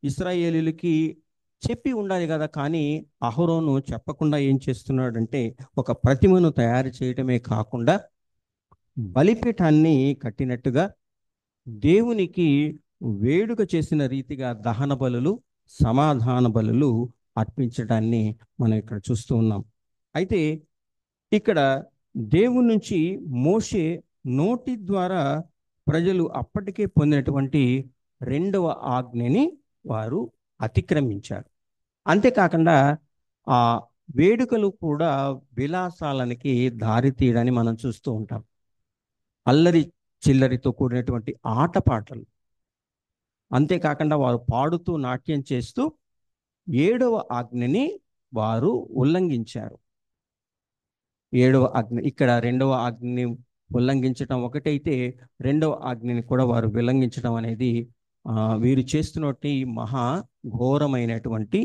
ఇశ్రాయేలీయులకి చెప్పి ఉండాలి కదా. కానీ అహరోను చెప్పకుండా ఏం చేస్తున్నాడంటే ఒక ప్రతిమను తయారు చేయటమే కాకుండా బలిపీఠాన్ని కట్టినట్టుగా దేవునికి వేడుక చేసిన రీతిగా దహన బలులు, సమాధాన బలులు అర్పించడాన్ని మనం ఇక్కడ చూస్తూ ఉన్నాం. అయితే ఇక్కడ దేవుని నుంచి మోషే నోటి ద్వారా ప్రజలు అప్పటికే పొందినటువంటి రెండవ ఆజ్ఞని వారు అతిక్రమించారు. అంతేకాకుండా ఆ వేడుకలు కూడా విలాసాలనికి దారి తీయడాన్ని మనం చూస్తూ ఉంటాం. అల్లరి చిల్లరితో కూడినటువంటి ఆటపాటలు, అంతేకాకుండా వారు పాడుతూ నాట్యం చేస్తూ 7వ ఆజ్ఞని వారు ఉల్లంఘించారు. 7వ ఆజ్ఞ, ఇక్కడ 2వ ఆజ్ఞని ఉల్లంఘించడం ఒకటైతే 2వ ఆజ్ఞని కూడా వారు ఉల్లంఘించడం అనేది వీరు చేస్తున్నటువంటి మహా ఘోరమైనటువంటి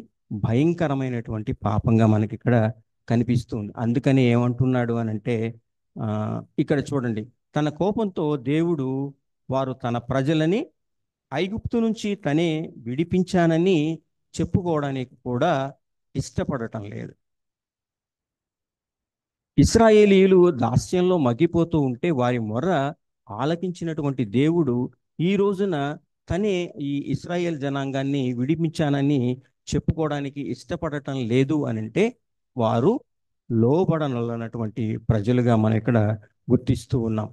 భయంకరమైనటువంటి పాపంగా మనకి ఇక్కడ కనిపిస్తుంది. అందుకని ఏమంటున్నాడు అని అంటే ఇక్కడ చూడండి, తన కోపంతో దేవుడు వారు తన ప్రజలని ఐగుప్తు నుంచి తనే విడిపించానని చెప్పుకోవడానికి కూడా ఇష్టపడటం లేదు. ఇశ్రాయేలీయులు దాస్యంలో మగ్గిపోతూ ఉంటే వారి మొర్ర ఆలకించినటువంటి దేవుడు ఈ రోజున తనే ఈ ఇశ్రాయేల్ జనాంగాన్ని విడిపించానని చెప్పుకోవడానికి ఇష్టపడటం లేదు అని అంటే వారు లోబడనటువంటి ప్రజలుగా మనం ఇక్కడ గుర్తిస్తూ ఉన్నాం.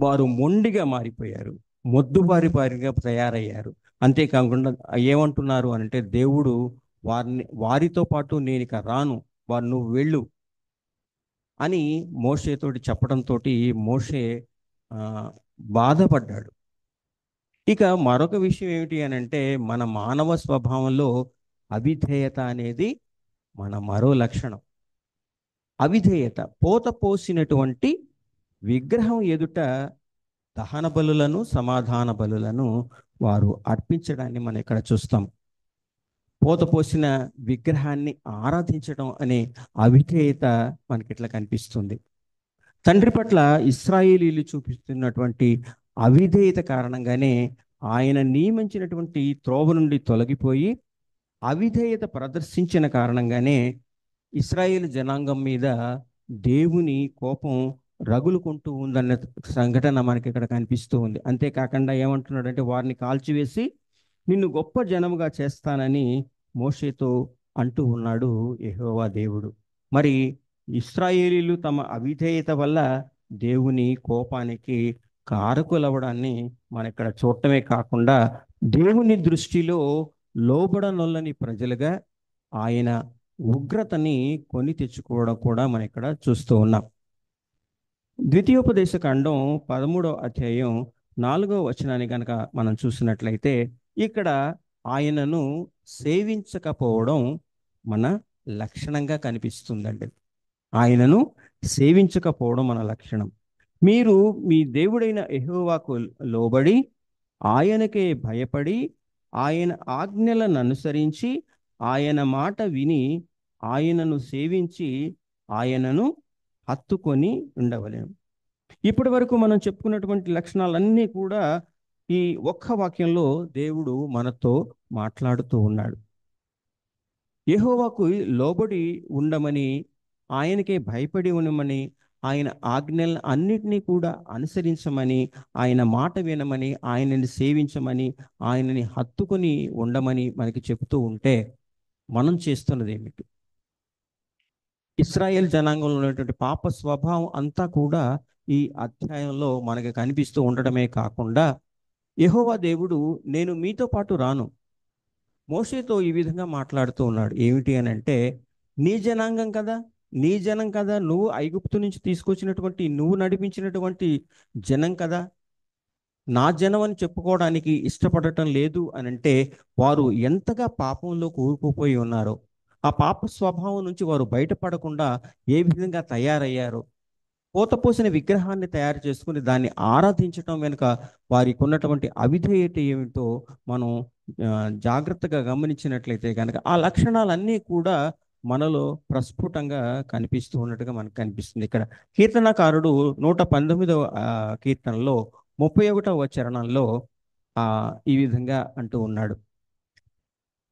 వారు మొండిగా మారిపోయారు, మొద్దుబారిగా తయారయ్యారు. అంతేకాకుండా ఏమంటున్నారు అంటే దేవుడు వారితో పాటు నేను ఇక రాను, వారు నువ్వు వెళ్ళు అని మోషేతోటి చెప్పడంతో మోషే బాధపడ్డాడు. ఇక మరొక విషయం ఏమిటి అని అంటే మన మానవ స్వభావంలో అవిధేయత అనేది మన మరో లక్షణం. అవిధేయత, పోత పోసినటువంటి విగ్రహం ఎదుట దహన బలులను, సమాధాన బలులను వారు అర్పించడాన్ని మనం ఇక్కడ చూస్తాం. పోత పోసిన విగ్రహాన్ని ఆరాధించడం అనే అవిధేయత మనకి ఇట్లా కనిపిస్తుంది. తండ్రి పట్ల ఇశ్రాయేలీలు చూపిస్తున్నటువంటి అవిధేయత కారణంగానే ఆయన నియమించినటువంటి త్రోవ నుండి తొలగిపోయి అవిధేయత ప్రదర్శించిన కారణంగానే ఇశ్రాయేలు జనాంగం మీద దేవుని కోపం రగులుకుంటూ ఉందన్న సంఘటన మనకి ఇక్కడ కనిపిస్తూ ఉంది. అంతేకాకుండా ఏమంటున్నాడంటే వారిని కాల్చివేసి నిన్ను గొప్ప జనముగా చేస్తానని మోషేతో అంటూ ఉన్నాడు యెహోవా దేవుడు. మరి ఇశ్రాయేలీలు తమ అవిధేయత వల్ల దేవుని కోపానికి కారకులవడాన్ని మనం ఇక్కడ చూడటమే కాకుండా దేవుని దృష్టిలో లోబడనొల్లని ప్రజలుగా ఆయన ఉగ్రతని కొని తెచ్చుకోవడం కూడా మనం ఇక్కడ చూస్తూ ఉన్నాం. ద్వితీయోపదేశ కాండం 13వ అధ్యాయం 4వ వచనాన్ని కనుక మనం చూసినట్లయితే ఇక్కడ ఆయనను సేవించకపోవడం మన లక్షణంగా కనిపిస్తుందండి. ఆయనను సేవించకపోవడం మన లక్షణం. మీరు మీ దేవుడైన యెహోవాకు లోబడి ఆయనకే భయపడి ఆయన ఆజ్ఞలను అనుసరించి ఆయన మాట విని ఆయనను సేవించి ఆయనను హత్తుకొని ఉండవలేము. ఇప్పటి వరకు మనం చెప్పుకున్నటువంటి లక్షణాలన్నీ కూడా ఈ ఒక్క వాక్యంలో దేవుడు మనతో మాట్లాడుతూ ఉన్నాడు. యెహోవాకు లోబడి ఉండమని, ఆయనకే భయపడి ఉండమని, ఆయన ఆజ్ఞలను అన్నిటినీ కూడా అనుసరించమని, ఆయన మాట వినమని, ఆయనని సేవించమని, ఆయనని హత్తుకొని ఉండమని మనకి చెబుతూ ఉంటే మనం చేస్తున్నది ఏమిటి? ఇశ్రాయేల్ జనాంగంలో ఉన్నటువంటి పాప స్వభావం అంతా కూడా ఈ అధ్యాయంలో మనకి కనిపిస్తూ ఉండడమే కాకుండా యెహోవా దేవుడు నేను మీతో పాటు రాను, మోషేతో ఈ విధంగా మాట్లాడుతూ ఉన్నాడు. ఏమిటి అని అంటే నీ జనాంగం కదా, నీ జనం కదా, నువ్వు ఐగుప్తు నుంచి తీసుకొచ్చినటువంటి, నువ్వు నడిపించినటువంటి జనం కదా, నా జనం అని చెప్పుకోవడానికి ఇష్టపడటం లేదు అని అంటే వారు ఎంతగా పాపంలో కూరుకుపోయి ఉన్నారో, ఆ పాప స్వభావం నుంచి వారు బయటపడకుండా ఏ విధంగా తయారయ్యారో, పోతపోసిన విగ్రహాన్ని తయారు చేసుకుని దాన్ని ఆరాధించటం వెనుక వారికి ఉన్నటువంటి అవిధేయత ఏమిటో మనం జాగ్రత్తగా గమనించినట్లయితే కనుక ఆ లక్షణాలన్నీ కూడా మనలో ప్రస్ఫుటంగా కనిపిస్తూ ఉన్నట్టుగా మనకు కనిపిస్తుంది. ఇక్కడ కీర్తనకారుడు 119వ కీర్తనలో 31వ చరణంలో ఈ విధంగా అంటూ ఉన్నాడు.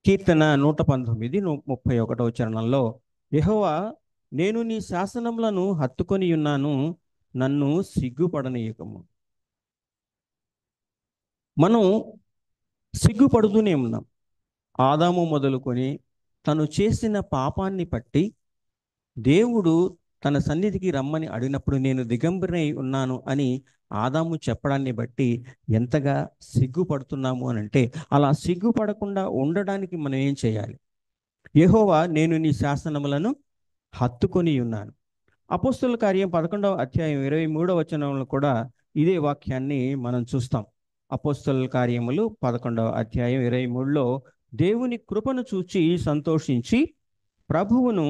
కీర్తన 119:31 చరణంలో, యెహోవా, నేను నీ శాసనములను హత్తుకొని ఉన్నాను, నన్ను సిగ్గుపడనీయకము. మనం సిగ్గుపడుతూనే ఉన్నాం. ఆదాము మొదలుకొని తను చేసిన పాపాన్ని బట్టి దేవుడు తన సన్నిధికి రమ్మని అడిగినప్పుడు నేను దిగంబరై ఉన్నాను అని ఆదాము చెప్పడాన్ని బట్టి ఎంతగా సిగ్గుపడుతున్నాము అని అంటే, అలా సిగ్గుపడకుండా ఉండడానికి మనం ఏం చేయాలి? యెహోవా, నేను నీ శాసనములను హత్తుకొని ఉన్నాను. అపోస్తలుల కార్యం 11వ అధ్యాయం 23వ వచనంలో కూడా ఇదే వాక్యాన్ని మనం చూస్తాం. అపోస్తలుల కార్యములు 11వ అధ్యాయం 23లో, దేవుని కృపను చూచి సంతోషించి ప్రభువును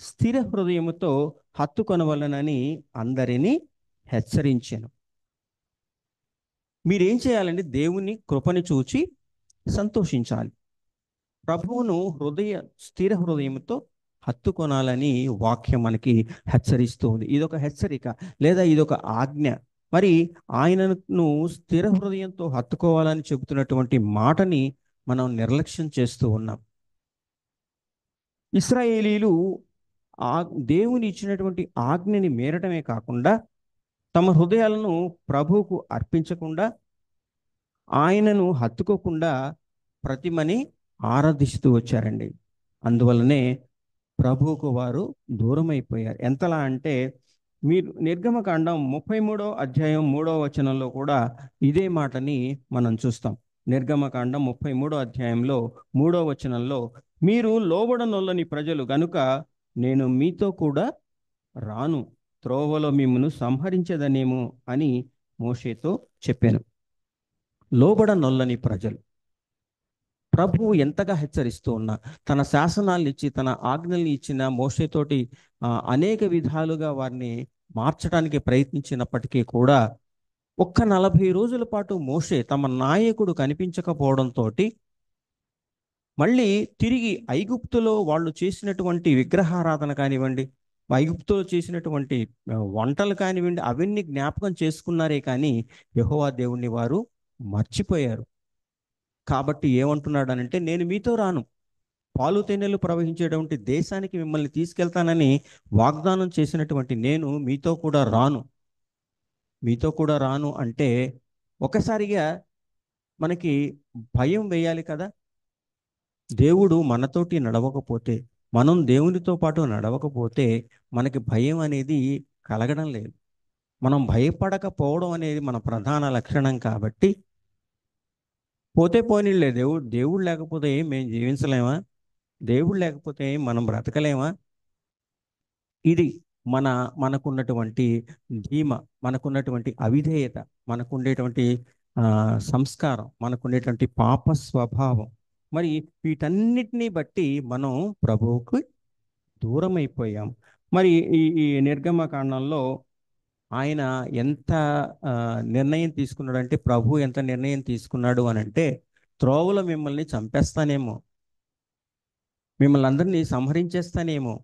స్థిర హృదయముతో హత్తుకొనవలనని అందరినీ హెచ్చరించెను. మీరేం చేయాలండి? దేవుని కృపను చూచి సంతోషించాలి. ప్రభువును స్థిర హృదయంతో హత్తుకొనాలని వాక్యం మనకి హెచ్చరిస్తూ ఉంది. ఇదొక హెచ్చరిక లేదా ఇదొక ఆజ్ఞ. మరి ఆయనను స్థిర హృదయంతో హత్తుకోవాలని చెబుతున్నటువంటి మాటని మనం నిర్లక్ష్యం చేస్తూ ఉన్నాం. ఇశ్రాయేలీలు దేవుని ఇచ్చినటువంటి ఆజ్ఞని మేరటమే కాకుండా తమ హృదయాలను ప్రభువుకు అర్పించకుండా, ఆయనను హత్తుకోకుండా ప్రతిమని ఆరాధిస్తూ వచ్చారండి. అందువల్లనే ప్రభువుకు వారు దూరం అయిపోయారు. ఎంతలా అంటే, మీరు నిర్గమకాండం 33వ అధ్యాయం 3వ వచనంలో కూడా ఇదే మాటని మనం చూస్తాం. నిర్గమకాండం 33వ అధ్యాయంలో 3వ వచనంలో, మీరు లోబడనొల్లని ప్రజలు గనుక నేను మీతో కూడా రాను, త్రోవలో మిమ్మును సంహరించదనేమో అని మోషేతో చెప్పాను. లోబడనొల్లని ప్రజలు. ప్రభువు ఎంతగా హెచ్చరిస్తూ ఉన్నా, తన శాసనాలు ఇచ్చి తన ఆజ్ఞల్ని ఇచ్చిన మోషేతోటి అనేక విధాలుగా వారిని మార్చడానికి ప్రయత్నించినప్పటికీ కూడా ఒక్క 40 రోజుల పాటు మోషే తమ నాయకుడు కనిపించకపోవడంతో మళ్ళీ తిరిగి ఐగుప్తులో వాళ్ళు చేసినటువంటి విగ్రహారాధన కానివ్వండి, ఐగుప్తులో చేసినటువంటి వంటలు కానివ్వండి, అవన్నీ జ్ఞాపకం చేసుకున్నారే కానీ యెహోవా దేవుణ్ణి వారు మర్చిపోయారు. కాబట్టి ఏమంటున్నాడనంటే, నేను మీతో రాను, పాలు తేనెలు ప్రవహించేటువంటి దేశానికి మిమ్మల్ని తీసుకెళ్తానని వాగ్దానం చేసినటువంటి నేను మీతో కూడా రాను. మీతో కూడా రాను అంటే ఒకసారిగా మనకి భయం వేయాలి కదా. దేవుడు మనతోటి నడవకపోతే, మనం దేవునితో పాటు నడవకపోతే మనకి భయం అనేది కలగడం లేదు. మనం భయపడకపోవడం అనేది మన ప్రధాన లక్షణం. కాబట్టి పోతే పోనీలే, దేవుడు లేకపోతే మేము జీవించలేమా? దేవుడు లేకపోతే మనం బ్రతకలేమా? ఇది మనకున్నటువంటి ధీమ, మనకున్నటువంటి అవిధేయత, మనకుండేటువంటి సంస్కారం, మనకుండేటువంటి పాప స్వభావం. మరి వీటన్నిటినీ బట్టి మనం ప్రభువుకు దూరం అయిపోయాం. మరి ఈ నిర్గమకాండంలో ఆయన ఎంత నిర్ణయం తీసుకున్నాడంటే, ప్రభు ఎంత నిర్ణయం తీసుకున్నాడు అని అంటే, త్రోవలో మిమ్మల్ని చంపేస్తానేమో, మిమ్మల్ని అందరినీ సంహరించేస్తానేమో,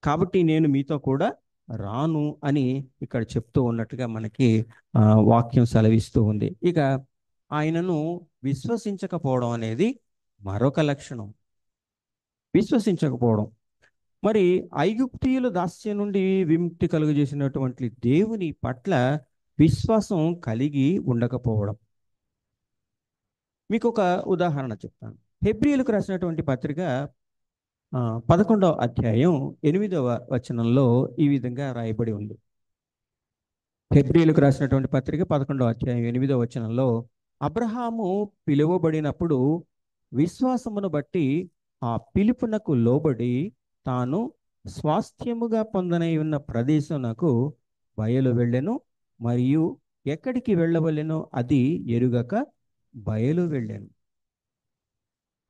కాబట్టి నేను మీతో కూడా రాను అని ఇక్కడ చెప్తూ ఉన్నట్టుగా మనకి వాక్యం సెలవిస్తూ ఉంది. ఇక ఆయనను విశ్వసించకపోవడం అనేది మరొక లక్షణం. విశ్వసించకపోవడం. మరి ఐగుప్తీయుల దాస్యం నుండి విముక్తి కలుగజేసినటువంటి దేవుని పట్ల విశ్వాసం కలిగి ఉండకపోవడం. మీకు ఒక ఉదాహరణ చెప్తాను. హెబ్రీయులకు రాసినటువంటి పత్రిక 11వ అధ్యాయం 8వ వచనంలో ఈ విధంగా రాయబడి ఉంది. హెబ్రీయులకు రాసినటువంటి పత్రిక 11వ అధ్యాయం 8వ వచనంలో, అబ్రహాము పిలువబడినప్పుడు విశ్వాసమును బట్టి ఆ పిలుపునకు లోబడి తాను స్వాస్థ్యముగా పొందనై ఉన్న ప్రదేశమునకు బయలు వెళ్ళెను, మరియు ఎక్కడికి వెళ్ళవలెనో అది ఎరుగక బయలు వెళ్ళాను.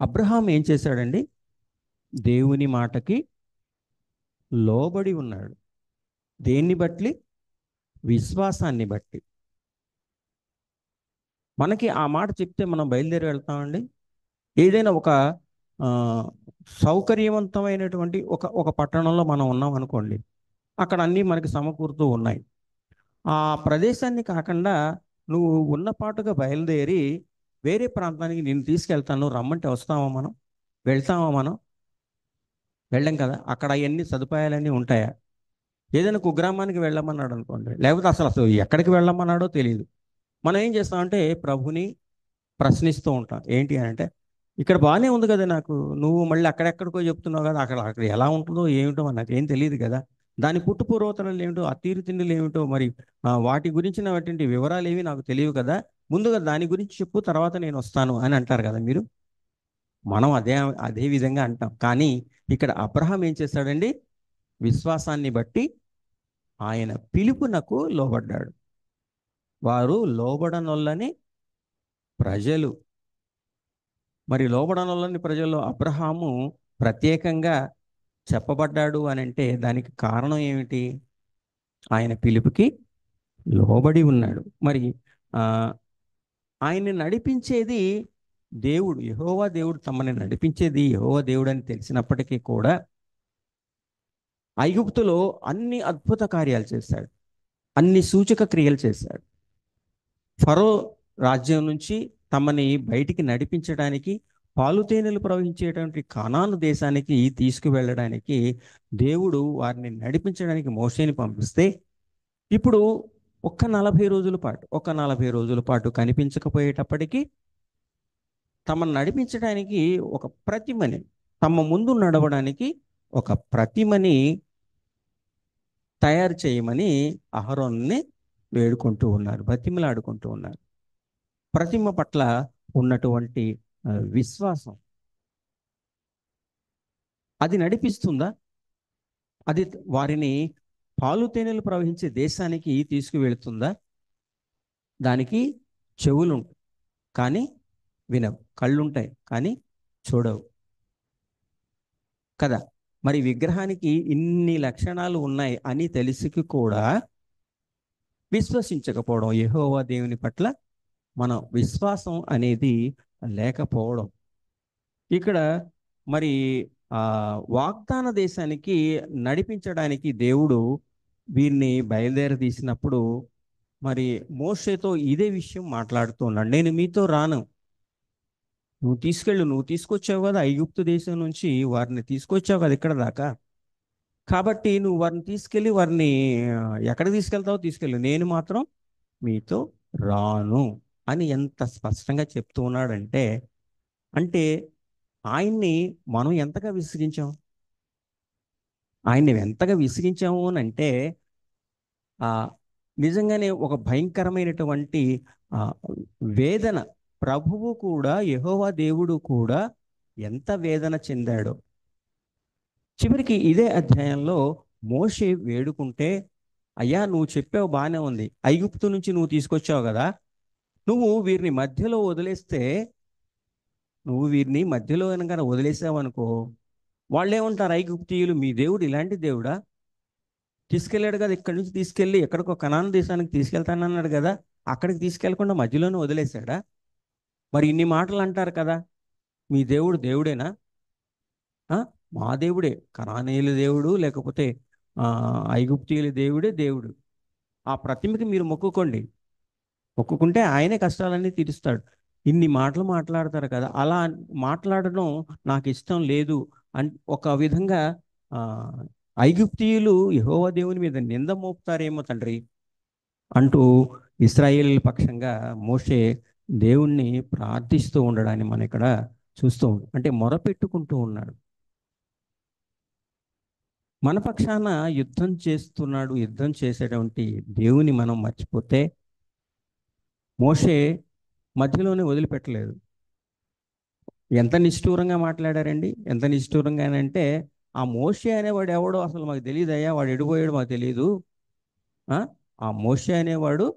అబ్రహాం ఏం చేశాడండి? దేవుని మాటకి లోబడి ఉన్నాడు. దేన్ని బట్టి? విశ్వాసాన్ని బట్టి. మనకి ఆ మాట చెప్తే మనం బయలుదేరి వెళ్తామండి. ఏదైనా ఒక సౌకర్యవంతమైనటువంటి ఒక పట్టణంలో మనం ఉన్నాం అనుకోండి, అక్కడ అన్నీ మనకి సమకూరుతూ ఉన్నాయి. ఆ ప్రదేశాన్ని కాకుండా నువ్వు ఉన్న పాటుగా బయలుదేరి వేరే ప్రాంతానికి నేను తీసుకెళ్తాను రమ్మంటే వస్తామా మనం? వెళ్తామా మనం? వెళ్ళం కదా. అక్కడ అవన్నీ సదుపాయాలన్నీ ఉంటాయా? ఏదైనా కుగ్రామానికి వెళ్ళమన్నాడు అనుకోండి, లేకపోతే అసలు అసలు ఎక్కడికి వెళ్ళమన్నాడో తెలియదు. మనం ఏం చేస్తామంటే ప్రభుని ప్రశ్నిస్తూ ఉంటాం. ఏంటి అని అంటే, ఇక్కడ బాగానే ఉంది కదా నాకు, నువ్వు మళ్ళీ అక్కడెక్కడికో చెప్తున్నావు కదా, అక్కడ అక్కడ ఎలా ఉంటుందో ఏమిటో నాకేం తెలియదు కదా, దాని పుట్టుపూర్వతలు ఏమిటో, ఆ తీరుతిండులు ఏమిటో, మరి వాటి గురించినటువంటి వివరాలు ఏవి నాకు తెలియవు కదా, ముందుగా దాని గురించి చెప్పు, తర్వాత నేను వస్తాను అని అంటారు కదా మీరు. మనం అదే అదే విధంగా అంటాం. కానీ ఇక్కడ అబ్రహాం ఏం చేశాడండి? విశ్వాసాన్ని బట్టి ఆయన పిలుపునకు లోబడ్డాడు. వారు లోబడనొల్లని ప్రజలు. మరి లోబడనొల్లని ప్రజల్లో అబ్రహాము ప్రత్యేకంగా చెప్పబడ్డాడు అని అంటే దానికి కారణం ఏమిటి? ఆయన పిలుపుకి లోబడి ఉన్నాడు. మరి ఆ ఆయన్ని నడిపించేది దేవుడు, యెహోవా దేవుడు. తమని నడిపించేది యెహోవా దేవుడు అని తెలిసినప్పటికీ కూడా ఐగుప్తులో అన్ని అద్భుత కార్యాలు చేశాడు, అన్ని సూచక క్రియలు చేశాడు. ఫరో రాజ్యం నుంచి తమని బయటికి నడిపించడానికి, పాలుతేనెలు ప్రవహించేటువంటి కానాను దేశానికి తీసుకువెళ్ళడానికి దేవుడు వారిని నడిపించడానికి మోషేని పంపిస్తే, ఇప్పుడు ఒక్క 40 రోజుల పాటు కనిపించకపోయేటప్పటికీ తమను నడిపించడానికి ఒక ప్రతిమని, తమ ముందు నడవడానికి ఒక ప్రతిమని తయారు చేయమని అహరోన్ని వేడుకుంటూ ఉన్నారు, బతిమలాడుకుంటూ ఉన్నారు. ప్రతిమ పట్ల ఉన్నటువంటి విశ్వాసం అది నడిపిస్తుందా? అది వారిని పాలుతేనెలు ప్రవహించే దేశానికి తీసుకువెళ్తుందా? దానికి చెవులు కానీ వినవు, కళ్ళుంటాయి కానీ చూడవు కదా. మరి విగ్రహానికి ఇన్ని లక్షణాలు ఉన్నాయి అని తెలిసికి కూడా విశ్వసించకపోవడం, యెహోవా దేవుని పట్ల మన విశ్వాసం అనేది లేకపోవడం. ఇక్కడ మరి వాగ్దాన దేశానికి నడిపించడానికి దేవుడు వీరిని బయలుదేరి తీసినప్పుడు మరి మోషేతో ఇదే విషయం మాట్లాడుతూ ఉన్నాడు. నేను మీతో రాను, నువ్వు తీసుకొచ్చావు కదా ఐగుప్తు దేశం నుంచి, వారిని తీసుకొచ్చావు కదా ఇక్కడ దాకా, కాబట్టి నువ్వు వారిని తీసుకెళ్ళి వారిని ఎక్కడికి తీసుకెళ్తావో తీసుకెళ్ళి, నేను మాత్రం మీతో రాను అని ఎంత స్పష్టంగా చెప్తూ ఉన్నాడంటే, అంటే ఆయన్ని మనం ఎంతగా విసిగించాము అని అంటే నిజంగానే ఒక భయంకరమైనటువంటి వేదన. ప్రభువు కూడా, యెహోవా దేవుడు కూడా ఎంత వేదన చెందాడో. చివరికి ఇదే అధ్యాయంలో మోషే వేడుకుంటే, అయ్యా నువ్వు చెప్పావు బాగానే ఉంది, ఐగుప్తు నుంచి నువ్వు తీసుకొచ్చావు కదా, నువ్వు వీరిని మధ్యలో వదిలేస్తే, నువ్వు వీరిని మధ్యలో కనుక వదిలేసావు అనుకో, వాళ్ళు ఏమంటారు, ఐగుప్తీయులు మీ దేవుడు ఇలాంటి దేవుడా, తీసుకెళ్ళాడు కదా ఇక్కడి నుంచి తీసుకెళ్ళి ఎక్కడికో కనాను దేశానికి తీసుకెళ్తానన్నాడు కదా, అక్కడికి తీసుకెళ్లకుండా మధ్యలోనే వదిలేశాడా? మరి ఇన్ని మాటలు అంటారు కదా, మీ దేవుడు దేవుడేనా? మా దేవుడే, కనానీయుల దేవుడు లేకపోతే ఐగుప్తీయుల దేవుడు. ఆ ప్రతిమకి మీరు మొక్కుకుంటే ఆయనే కష్టాలన్నీ తీరుస్తాడు. ఇన్ని మాటలు మాట్లాడతారు కదా, అలా మాట్లాడడం నాకు ఇష్టం లేదు అని ఒక విధంగా ఐగుప్తీయులు యెహోవా దేవుని మీద నింద మోపుతారేమో తండ్రి అంటూ ఇశ్రాయేలు పక్షంగా మోషే దేవుణ్ణి ప్రార్థిస్తూ ఉండడాన్ని మనం ఇక్కడ చూస్తూ ఉంటాం. అంటే మొరపెట్టుకుంటూ ఉన్నాడు, మన పక్షాన యుద్ధం చేస్తున్నాడు. యుద్ధం చేసేటువంటి దేవుని మనం మర్చిపోతే, మోషే మధ్యలోనే వదిలిపెట్టలేదు. ఎంత నిష్ఠూరంగా మాట్లాడారండి, ఎంత నిష్ఠూరంగానంటే, ఆ మోషే అనేవాడు ఎవడో అసలు మాకు తెలియదు అయ్యా, వాడు ఎడిపోయాడు మాకు తెలియదు, ఆ మోషే అనేవాడు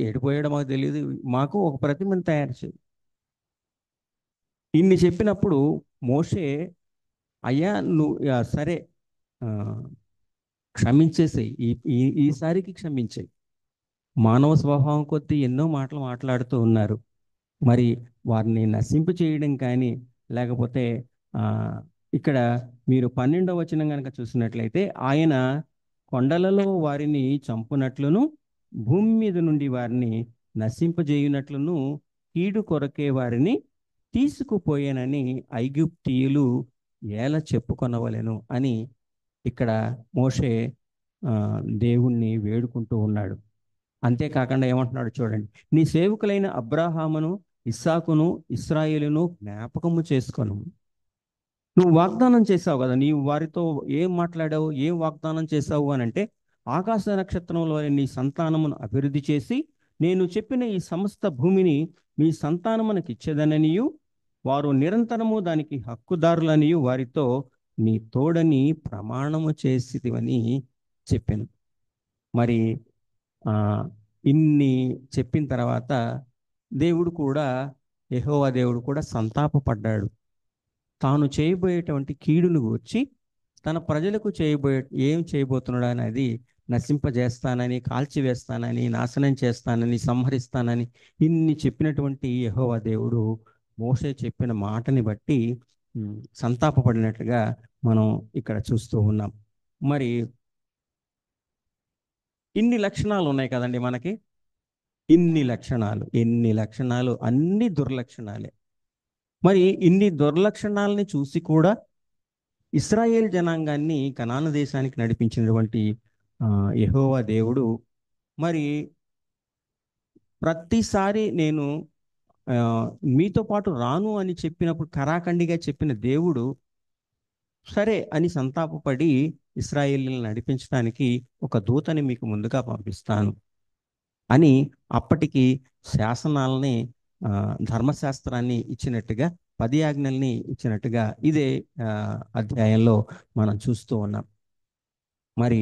ఎడిపోయాడు మాకు తెలియదు, మాకు ఒక ప్రతిమను తయారు చేయి. ఇన్ని చెప్పినప్పుడు మోషే, అయ్యా నువ్వు సరే క్షమించేసేయి, ఈసారికి క్షమించేయి. మానవ స్వభావం కొద్దీ ఎన్నో మాటలు మాట్లాడుతూ ఉన్నారు. మరి వారిని నశింపు చేయడం కానీ, లేకపోతే ఇక్కడ మీరు 12వ వచనం కనుక చూసినట్లయితే, ఆయన కొండలలో వారిని చంపునట్లును, భూమి మీద నుండి వారిని నశింపజేయునట్లును, కీడు కొరకే వారిని తీసుకుపోయానని ఐగుప్తీయులు ఎలా చెప్పుకొనవలెను అని ఇక్కడ మోషే దేవుణ్ణి వేడుకుంటూ ఉన్నాడు. అంతేకాకుండా ఏమంటున్నాడు చూడండి, నీ సేవకులైన అబ్రాహామును, ఇస్సాకును, ఇశ్రాయేలును జ్ఞాపకము చేసుకొను. నువ్వు వాగ్దానం చేసావు కదా, నీవు వారితో ఏం మాట్లాడావు, ఏం వాగ్దానం చేసావు అని అంటే, ఆకాశ నక్షత్రంలో నీ సంతానమును అభివృద్ధి చేసి నేను చెప్పిన ఈ సమస్త భూమిని మీ సంతానమునకు ఇచ్చేదననియు వారు నిరంతరము దానికి హక్కుదారులనియు వారితో నీ తోడని ప్రమాణము చేసితివని చెప్పాను. మరి ఇన్ని చెప్పిన తర్వాత దేవుడు కూడా, యెహోవా దేవుడు కూడా సంతాపపడ్డాడు. తాను చేయబోయేటువంటి కీడును గూర్చి తన ప్రజలకు ఏం చేయబోతున్నాడు అనేది నశింపజేస్తానని, కాల్చివేస్తానని, నాశనం చేస్తానని, సంహరిస్తానని ఇన్ని చెప్పినటువంటి యెహోవా దేవుడు మోషే చెప్పిన మాటని బట్టి సంతాపపడినట్లుగా మనం ఇక్కడ చూస్తూ ఉన్నాం. మరి ఇన్ని లక్షణాలు ఉన్నాయి కదండి మనకి, ఎన్ని లక్షణాలు, అన్ని దుర్లక్షణాలే. మరి ఇన్ని దుర్లక్షణాలని చూసి కూడా ఇశ్రాయేల్ జనాంగాన్ని కనాను దేశానికి నడిపించినటువంటి యెహోవా దేవుడు మరి ప్రతిసారి నేను మీతో పాటు రాను అని చెప్పినప్పుడు, కరాఖండిగా చెప్పిన దేవుడు సరే అని సంతాపపడి ఇశ్రాయేలులను నడిపించడానికి ఒక దూతని మీకు ముందుగా పంపిస్తాను అని అప్పటికి శాసనాలని, ధర్మశాస్త్రాన్ని ఇచ్చినట్టుగా, 10 ఆజ్ఞల్ని ఇచ్చినట్టుగా ఇదే అధ్యాయంలో మనం చూస్తూ ఉన్నాం. మరి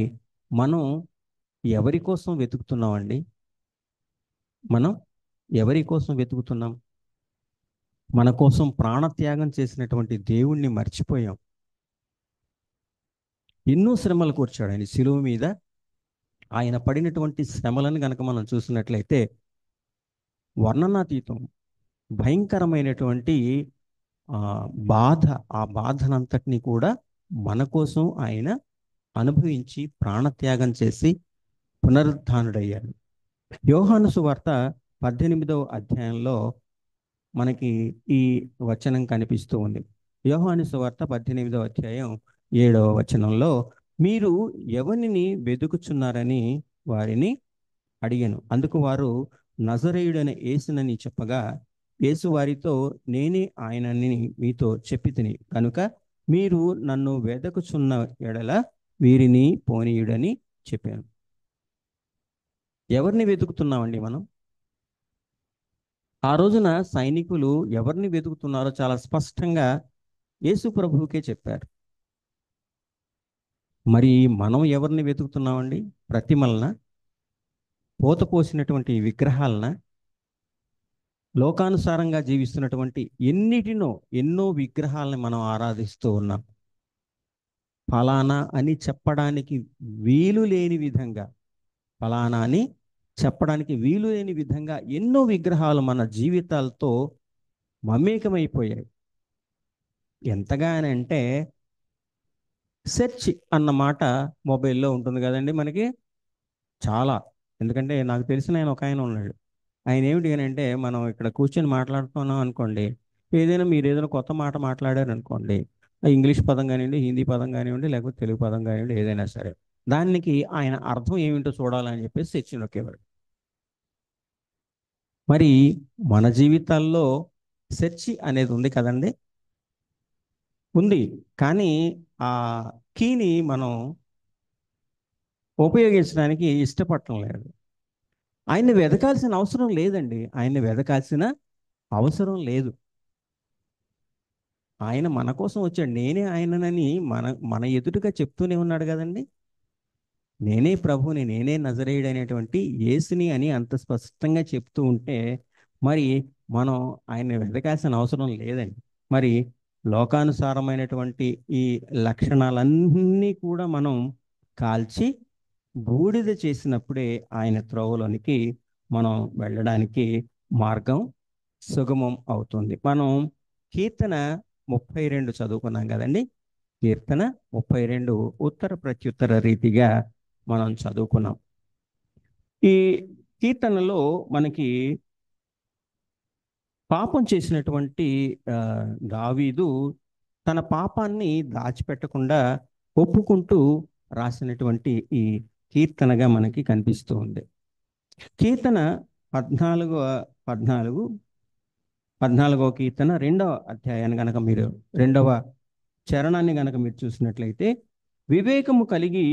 మనం ఎవరి కోసం వెతుకుతున్నామండి? మనం ఎవరి కోసం వెతుకుతున్నాం? మన కోసం ప్రాణత్యాగం చేసినటువంటి దేవుణ్ణి మర్చిపోయాం. ఎన్నో శ్రమలు కూర్చాడు ఆయన శిలువ మీద. ఆయన పడినటువంటి శ్రమలను కనుక మనం చూసినట్లయితే వర్ణనాతీతం, భయంకరమైనటువంటి బాధ. ఆ బాధనంతటినీ కూడా మన కోసం ఆయన అనుభవించి ప్రాణత్యాగం చేసి పునరుద్ధానుడయ్యాడు. యోహాను సువార్త 18వ అధ్యాయంలో మనకి ఈ వచనం కనిపిస్తూ ఉంది. యోహాను సువార్త 18వ అధ్యాయం 7వ వచనంలో, మీరు ఎవరిని వెతుకుచున్నారని వారిని అడిగాను. అందుకు వారు నజరేయుడైన యేసునని చెప్పగా, యేసు వారితో, నేనే ఆయనని మీతో చెప్పితిని కనుక మీరు నన్ను వెదకుచున్న ఎడల వీరిని పోనీయుడని చెప్పాను. ఎవరిని వెతుకుతున్నామండి మనం? ఆ రోజున సైనికులు ఎవరిని వెతుకుతున్నారో చాలా స్పష్టంగా యేసు ప్రభువుకే చెప్పారు. మరి మనం ఎవరిని వెతుకుతున్నామండి? ప్రతిమలన, పోత పోసినటువంటి విగ్రహాలన, లోకానుసారంగా జీవిస్తున్నటువంటి ఎన్నో విగ్రహాలని మనం ఆరాధిస్తూ ఉన్నాం. ఫలానా అని చెప్పడానికి వీలు లేని విధంగా, ఫలానా అని చెప్పడానికి వీలు లేని విధంగా ఎన్నో విగ్రహాలు మన జీవితాలతో మమేకమైపోయాయి. ఎంతగా అని అంటే, సెర్చ్ అన్న మాట మొబైల్లో ఉంటుంది కదండి మనకి చాలా. ఎందుకంటే నాకు తెలిసిన ఒక ఆయన ఉన్నాడు. ఆయన ఏమిటి అని అంటే, మనం ఇక్కడ కూర్చొని మాట్లాడుతున్నాం అనుకోండి, మీరు ఏదైనా కొత్త మాట మాట్లాడారు అనుకోండి, ఇంగ్లీష్ పదం కానివ్వండి, హిందీ పదం కానివ్వండి, లేకపోతే తెలుగు పదం కానివ్వండి, ఏదైనా సరే, దానికి ఆయన అర్థం ఏమిటో చూడాలని చెప్పేసి సెర్చ్ నొక్కేవాడు. మరి మన జీవితాల్లో సెర్చ్ అనేది ఉంది కదండి, ఉంది. కానీ ఆ కీని మనం ఉపయోగించడానికి ఇష్టపడటం లేదు. ఆయన్ని వెతకాల్సిన అవసరం లేదండి. ఆయన్ని వెతకాల్సిన అవసరం లేదు. ఆయన మన కోసం వచ్చాడు. నేనే ఆయననని మన ఎదుటిగా చెప్తూనే ఉన్నాడు కదండి. నేనే ప్రభుని, నేనే నజరేయుడు అనేటువంటి యేసుని అని అంత స్పష్టంగా చెప్తూ ఉంటే మరి మనం ఆయన్ని వెతకాల్సిన అవసరం లేదండి. మరి లోకానుసారమైనటువంటి ఈ లక్షణాలన్నీ కూడా మనం కాల్చి బూడిద చేసినప్పుడే ఆయన త్రోవలోనికి మనం వెళ్ళడానికి మార్గం సుగమం అవుతుంది. మనం కీర్తన 32 చదువుకున్నాం కదండి. కీర్తన 32 ఉత్తర ప్రత్యుత్తర రీతిగా మనం చదువుకున్నాం. ఈ కీర్తనలో మనకి పాపం చేసినటువంటి ఆ, దావీదు తన పాపాన్ని దాచిపెట్టకుండా ఒప్పుకుంటూ రాసినటువంటి ఈ కీర్తనగా మనకి కనిపిస్తూ ఉంది. కీర్తన 14 14 14వ కీర్తన 2వ అధ్యాయాన్ని గనక మీరు 2వ చరణాన్ని గనక మీరు చూసినట్లయితే, వివేకము కలిగి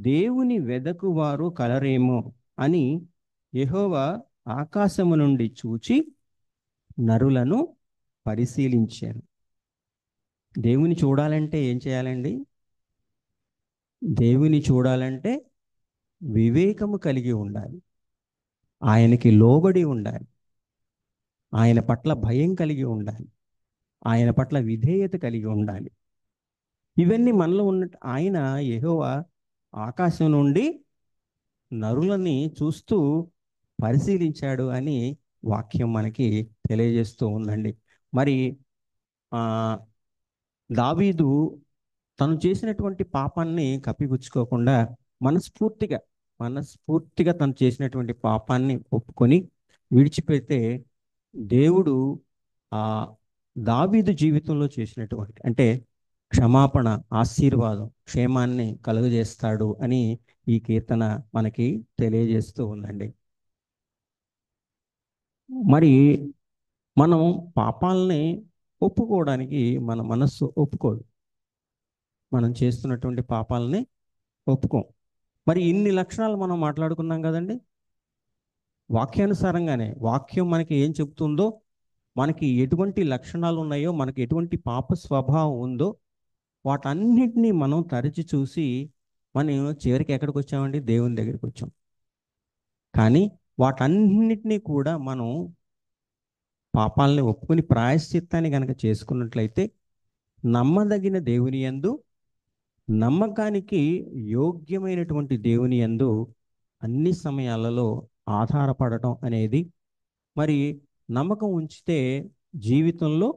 దేవుని వెదకువారు కలరేమో అని యెహోవా ఆకాశము నుండి చూచి నరులను పరిశీలించాను. దేవుని చూడాలంటే ఏం చేయాలండి? దేవుని చూడాలంటే వివేకము కలిగి ఉండాలి, ఆయనకి లోబడి ఉండాలి, ఆయన పట్ల భయం కలిగి ఉండాలి, ఆయన పట్ల విధేయత కలిగి ఉండాలి. ఇవన్నీ మనలో ఉన్న ఆయన యెహోవా ఆకాశం నుండి నరులని చూస్తూ పరిశీలించాడు అని వాక్యం మనకి తెలియజేస్తూ ఉందండి. మరి ఆ దావీదు తను చేసినటువంటి పాపాన్ని కప్పిపుచ్చుకోకుండా మనస్ఫూర్తిగా మనస్ఫూర్తిగా తను చేసినటువంటి పాపాన్ని ఒప్పుకొని విడిచిపెడితే దేవుడు ఆ దావీదు జీవితంలో చేసినటువంటి అంటే క్షమాపణ, ఆశీర్వాదం, క్షేమాన్ని కలుగజేస్తాడు అని ఈ కీర్తన మనకి తెలియజేస్తూ ఉందండి. మరి మనం పాపాలని ఒప్పుకోవడానికి మన మనస్సు ఒప్పుకోదు. మనం చేస్తున్నటువంటి పాపాలని ఒప్పుకోం. మరి ఇన్ని లక్షణాలు మనం మాట్లాడుకున్నాం కదండి. వాక్యానుసారంగానే వాక్యం మనకి ఏం చెప్తుందో, మనకి ఎటువంటి లక్షణాలు ఉన్నాయో, మనకి ఎటువంటి పాప స్వభావం ఉందో వాటన్నిటినీ మనం తరచి చూసి మనం చివరికి ఎక్కడికి వచ్చామండి? దేవుని దగ్గరికి వచ్చాం. కానీ వాటన్నిటినీ కూడా మనం పాపాలని ఒప్పుకొని ప్రాయశ్చిత్తాన్ని గనక చేసుకున్నట్లయితే నమ్మదగిన దేవుని యందు, నమ్మకానికి యోగ్యమైనటువంటి దేవుని యందు అన్ని సమయాలలో ఆధారపడటం అనేది, మరి నమ్మకం ఉంచితే జీవితంలో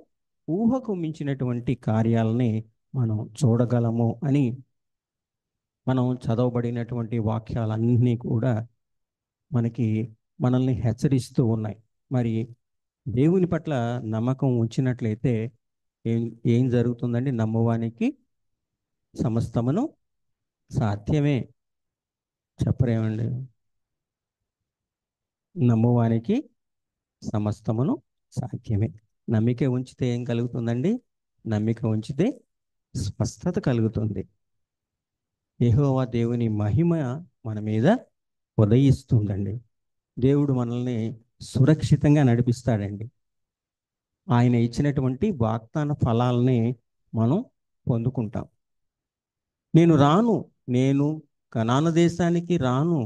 ఊహకు మించినటువంటి కార్యాలని మనం చూడగలము అని మనం చదవబడినటువంటి వాక్యాలన్నీ కూడా మనల్ని హెచ్చరిస్తూ ఉన్నాయి. మరి దేవుని పట్ల నమ్మకం ఉంచినట్లయితే ఏం ఏం జరుగుతుందండి? నమ్మువానికి సమస్తమును సాధ్యమే. చెప్పరేమండి? నమ్మువానికి సమస్తమును సాధ్యమే. నమ్మిక ఉంచితే ఏం కలుగుతుందండి? నమ్మిక ఉంచితే స్వస్థత కలుగుతుంది. యెహోవా దేవుని మహిమ మన మీద ఉదయిస్తుందండి. దేవుడు మనల్ని సురక్షితంగా నడిపిస్తాడండి. ఆయన ఇచ్చినటువంటి వాగ్దాన ఫలాల్ని మనం పొందుకుంటాం. నేను కనాను దేశానికి రాను,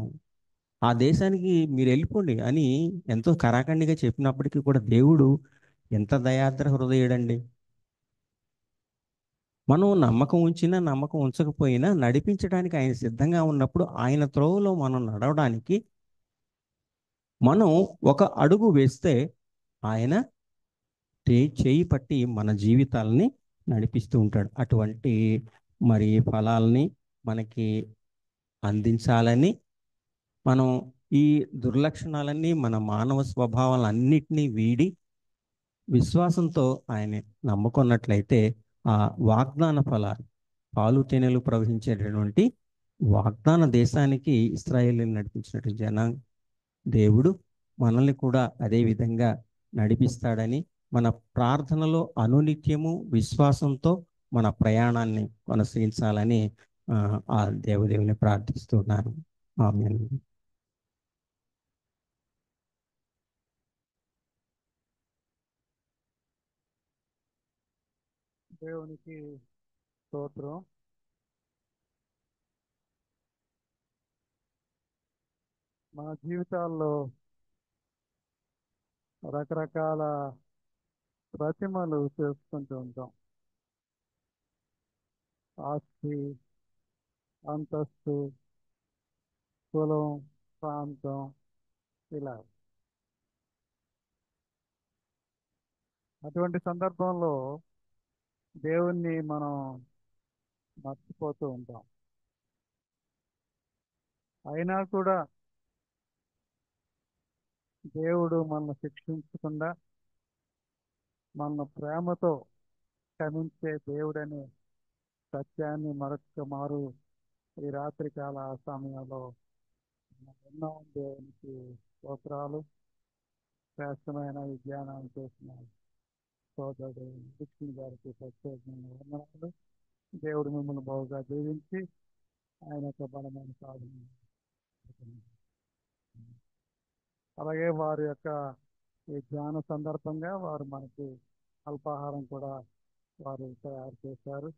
ఆ దేశానికి మీరు వెళ్ళిపోండి అని ఎంతో కరాఖండిగా చెప్పినప్పటికీ కూడా దేవుడు ఎంత దయాద్ర హృదయుడండి. మనం నమ్మకం ఉంచినా నమ్మకం ఉంచకపోయినా నడిపించడానికి ఆయన సిద్ధంగా ఉన్నప్పుడు ఆయన త్రోవలో మనం నడవడానికి మనం ఒక అడుగు వేస్తే ఆయన చేయి పట్టి మన జీవితాలని నడిపిస్తూ ఉంటాడు. అటువంటి మరి ఫలాల్ని మనకి అందించాలని, మనం ఈ దుర్లక్షణాలన్నీ, మన మానవ స్వభావాలన్నిటినీ వీడి విశ్వాసంతో ఆయన నమ్ముకున్నట్లయితే ఆ వాగ్దాన ఫలాలు, పాలు తేనెలు ప్రవహించేటటువంటి వాగ్దాన దేశానికి ఇశ్రాయేలుని నడిపించినట్టు దేవుడు మనల్ని కూడా అదే విధంగా నడిపిస్తాడని, మన ప్రార్థనలో అనునిత్యము విశ్వాసంతో మన ప్రయాణాన్ని కొనసాగించాలని ఆ దేవుని ప్రార్థిస్తున్నాను. ఆమేన్. దేవునికి స్తోత్రం. మన జీవితాల్లో రకరకాల ప్రతిమలు చేసుకుంటూ ఉంటాం. ఆస్తి, అంతస్తు, కులం, ప్రాంతం, ఇలా. అటువంటి సందర్భంలో దేవుణ్ణి మనం మర్చిపోతూ ఉంటాం. అయినా కూడా దేవుడు మనల్ని శిక్షించకుండా మన ప్రేమతో క్షమించే దేవుడనే సత్యాన్ని మరొక మారు ఈ రాత్రికాల సమయంలో ఎన్నో దేవునికి స్తోత్రాలు. శ్రేష్టమైన ఈ ధ్యానాన్ని చేసిన సోదరుడు లక్ష్మి గారికి ప్రత్యేకమైన వందనాలు. దేవుడు మిమ్మల్ని బాగుగా దీవించి ఆయన యొక్క బలమైన సాధన. అలాగే వారి యొక్క ఈ ధ్యాన సందర్భంగా వారు మనకి అల్పాహారం కూడా వారు తయారు చేశారు.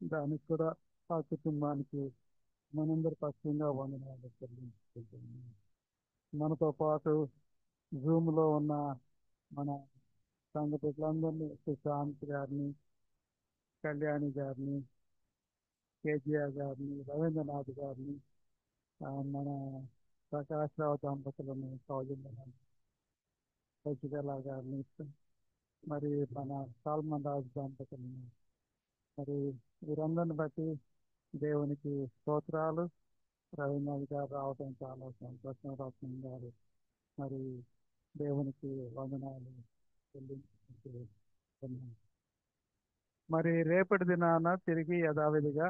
దానికి కూడా ఆ కుటుంబానికి మనందరి పక్షంగా వందనాలు చెల్లించుకుంటున్నాం. మనతో పాటు జూమ్లో ఉన్న మన సంఘ బిడ్డలందరినీ, సుశాంత్ గారిని, కళ్యాణి గారిని, కేజీఆర్ గారిని, రవీంద్రనాథ్ గారిని, మన ప్రకాశ్రావు దంపతులను, సౌజన్య శశికళ గారిని, మరి మన సాల్మన్ రాజు దంపతులను, మరి వీరందరిని బట్టి దేవునికి స్తోత్రాలు. రవీంద్రనాథ్ గారు రావడం చాలా సంతోషం. రత్నం గారు మరి దేవునికి వందనాలు చెల్లించుకుంటున్నాను. మరి రేపటి దినాన తిరిగి యథావిధిగా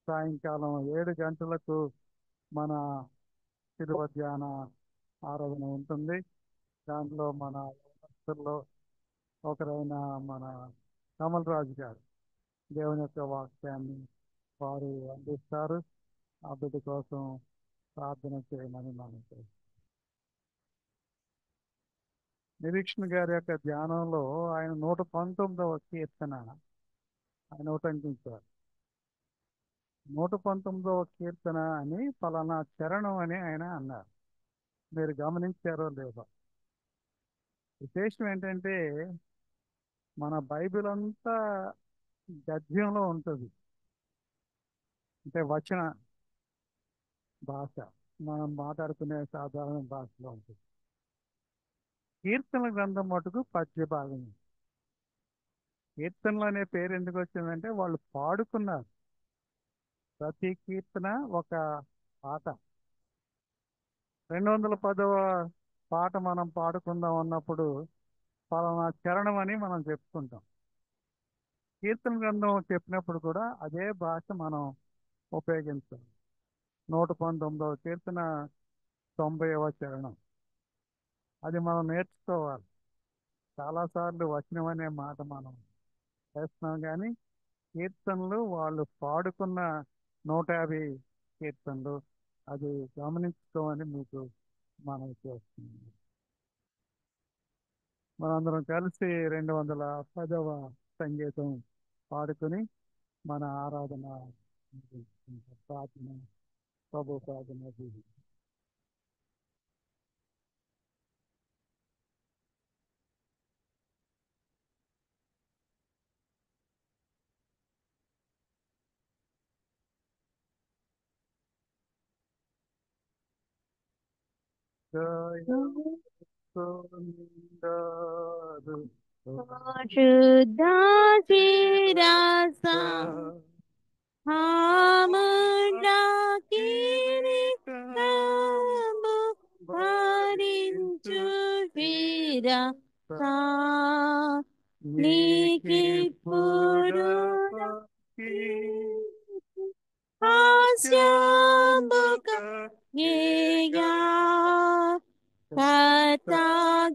సాయంకాలం 7 గంటలకు మన శిలువ ధ్యాన ఆరాధన ఉంటుంది. దాంట్లో మన యవనస్తుల్లో ఒకరైన మన కమల్ రాజు గారు దేవుని యొక్క వాక్యాన్ని వారు అందిస్తారు. ఆ బిడ్డ కోసం ప్రార్థన చేయమని మనం నిరీక్షణ గారి యొక్క ధ్యానంలో ఆయన 119వ కీర్తన ఆయన ఉటంకించారు. 119వ కీర్తన అని ఫలానా చరణం అని ఆయన అన్నారు. మీరు గమనించారో లేదో? విశేషం ఏంటంటే మన బైబిల్ అంతా గద్యంలో ఉంటుంది, అంటే వచన భాష, మనం మాట్లాడుకునే సాధారణ భాషలో ఉంటుంది. కీర్తనల గ్రంథం మటుకు పద్య భాగం. కీర్తనలు అనే పేరు ఎందుకు వచ్చిందంటే వాళ్ళు పాడుకున్నారు. ప్రతి కీర్తన ఒక పాట. 210వ పాట మనం పాడుకుందాం అన్నప్పుడు పలానా చరణం అని మనం చెప్పుకుంటాం. కీర్తన గ్రంథం చెప్పినప్పుడు కూడా అదే భాష మనం ఉపయోగించాలి. 119వ కీర్తన 90వ చరణం, అది మనం నేర్చుకోవాలి. చాలాసార్లు వచనం అనే మాట మనం చేస్తున్నాం, కానీ కీర్తనలు వాళ్ళు పాడుకున్న 150 కీర్తనలు, అది గమనించుకోమని మీకు మనం చేస్తున్నాం. మనందరం కలిసి 210వ సంగీతం పాడుకొని మన ఆరాధన ప్రార్థన ప్రభు ప్రార్థన జీవితం. నీకిప్పుడు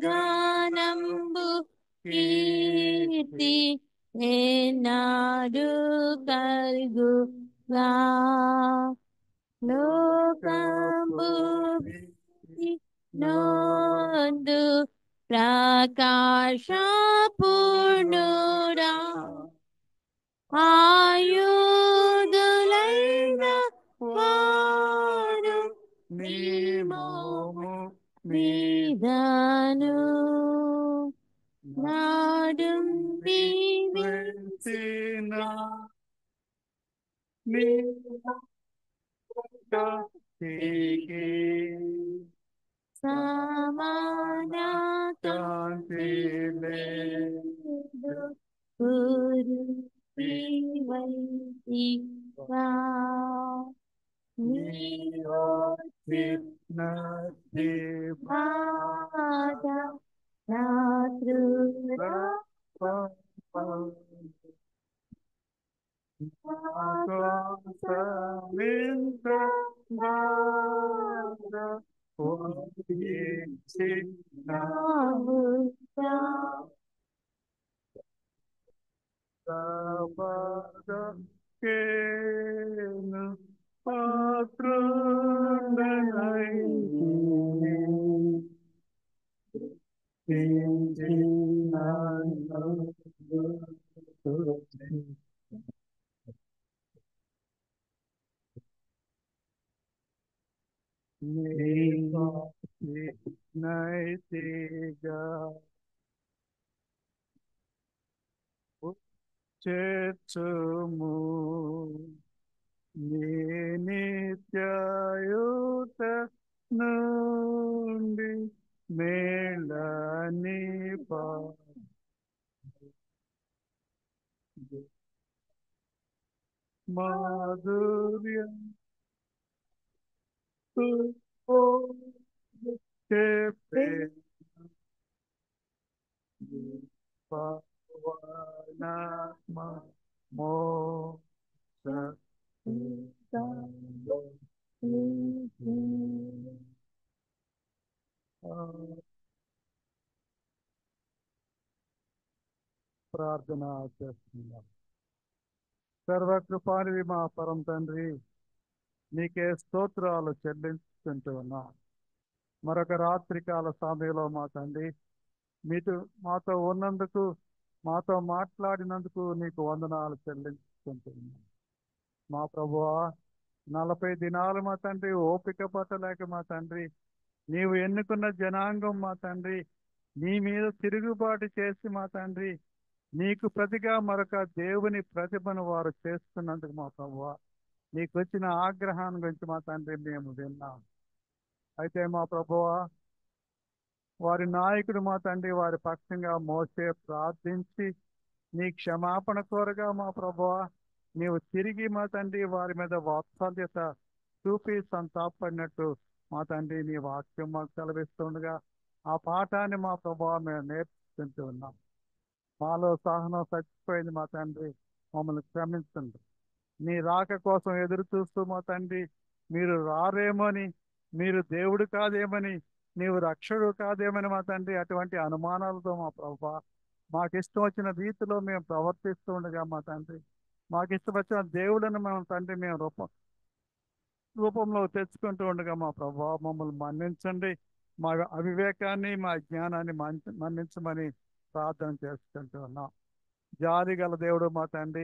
కథగానంబు కీర్తి ఏనాడు కల్గుగా లోకంబు నోందు ప్రకాశపూర్ణుడా ఆయుధులైన వారు నీ మోము మీదను నాడుంబి నైతిగా చేర్చుము నీ నిత్యాయుత నుండి మేళని మాధుర్యం చెప్పే పవనాత్మ మోక్ష ప్రార్థన చేస్తున్నాం. సర్వకృపానివి మా పరం తండ్రి, నీకే స్తోత్రాలు చెల్లించుకుంటూ ఉన్నాం. మరొక రాత్రికాల సమయంలో మా తండ్రి మాతో ఉన్నందుకు, మాతో మాట్లాడినందుకు నీకు వందనాలు చెల్లించుకుంటున్నాం. మా ప్రభువా, 40 దినాలు మా తండ్రి ఓపిక పట్టలేక మా తండ్రి, నీవు ఎన్నుకున్న జనాంగం మా తండ్రి నీ మీద తిరుగుబాటు చేసి మా తండ్రి నీకు ప్రతిగా మరొక దేవుని ప్రతిభను వారు చేస్తున్నందుకు మా ప్రభువా, నీకు వచ్చిన ఆగ్రహాన్ని గురించి మా తండ్రి మేము విన్నాం. అయితే మా ప్రభువా, వారి నాయకుడు మా తండ్రి వారి పక్షంగా మోసే ప్రార్థించి నీ క్షమాపణ కోరగా మా ప్రభువా, నీవు తిరిగి మా తండ్రి వారి మీద వాత్సల్యత చూపి సంతాపడినట్టు మా తండ్రి నీ వాక్యం మాకు సెలవిస్తుండగా ఆ పాఠాన్ని మా ప్రభువా మేము నేర్చుకుంటూ ఉన్నాం. మాలో సహనం చచ్చిపోయింది మా తండ్రి, మమ్మల్ని క్షమించండి. నీ రాక కోసం ఎదురు చూస్తూ మా తండ్రి మీరు రారేమోని, మీరు దేవుడు కాదేమని, నీవు రక్షకుడు కాదేమని మా తండ్రి అటువంటి అనుమానాలతో మా ప్రభువా మాకు ఇష్టం వచ్చిన రీతిలో మేము ప్రవర్తిస్తూ ఉండగా మా తండ్రి మాకు ఇష్టం వచ్చిన దేవుళ్ళని మేము తండ్రి మేము రూపంలో తెచ్చుకుంటూ ఉండగా మా ప్రభువా మమ్మల్ని మన్నించండి. మా అవివేకాన్ని మా జ్ఞానాన్ని మన్నించమని ప్రార్థన చేసుకుంటూ ఉన్నాం. జాలి గల దేవుడు మా తండ్రి,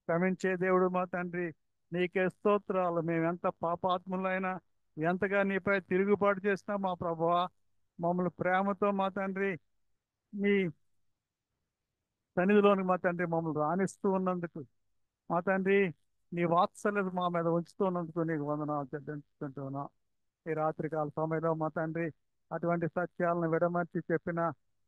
క్షమించే దేవుడు మా తండ్రి, నీకే స్తోత్రాలు. మేము ఎంత పాపాత్ములైనా, ఎంతగా నీపై తిరుగుబాటు చేసినా మా ప్రభువా మమ్మల్ని ప్రేమతో మా తండ్రి నీ సన్నిధిలోని మా తండ్రి మమ్మల్ని రాణిస్తూ ఉన్నందుకు మా తండ్రి నీ వాత్సల్యత మా మీద ఉంచుతూ ఉన్నందుకు నీకు వందనాలు చెల్లించుకుంటున్నాం. ఈ రాత్రికాల సమయంలో మా తండ్రి అటువంటి సత్యాలను విడమర్చి చెప్పిన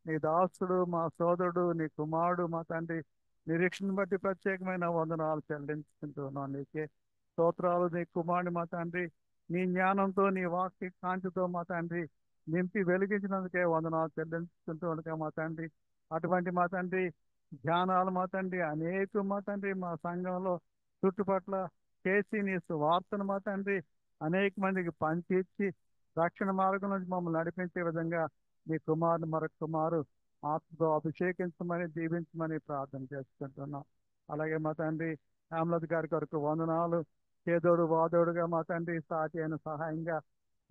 నీ దాసుడు, మా సోదరుడు, నీ కుమారుడు మా తండ్రి నిరీక్షను బట్టి ప్రత్యేకమైన వందనాలు చెల్లించుకుంటున్నాం. నీకే స్తోత్రాలు. నీ కుమారుని మా తండ్రి నీ జ్ఞానంతో నీ వాక్య కాంతితో మా తండ్రి నింపి వెలిగించినందుకే వందనాలు చెల్లించుకుంటూ ఉండగా మా తండ్రి అటువంటి మా తండ్రి ధ్యానాలు మా తండ్రి అనేక మా తండ్రి మా సంఘంలో చుట్టుపట్ల చేసి నీ వార్తను మా తండ్రి అనేక మందికి పంచిచ్చి రక్షణ మార్గం నుంచి మమ్మల్ని నడిపించే విధంగా నీ కుమారుని మరొక కుమారు ఆత్మతో అభిషేకించమని దీవించమని ప్రార్థన చేసుకుంటున్నాం. అలాగే మా తండ్రి హేమలత గారి కొరకు వందనాలు. చేదోడు వాదోడుగా మా తండ్రి సాటి అయిన సహాయంగా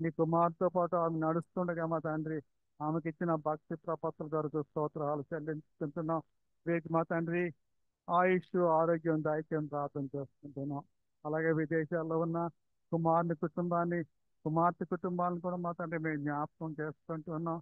నీ కుమార్తెతో పాటు ఆమె నడుస్తుండగా మా తండ్రి ఆమెకి ఇచ్చిన భక్తి ప్రపత్తుల కొరకు స్తోత్రాలు చెల్లించుకుంటున్నాం. వీరికి మా తండ్రి ఆయుష్, ఆరోగ్యం, దైత్యం ప్రార్థన చేసుకుంటున్నాం. అలాగే విదేశాల్లో ఉన్న కుమార్తె కుటుంబాలను కూడా మా తండ్రి మేము జ్ఞాపకం చేసుకుంటున్నాం.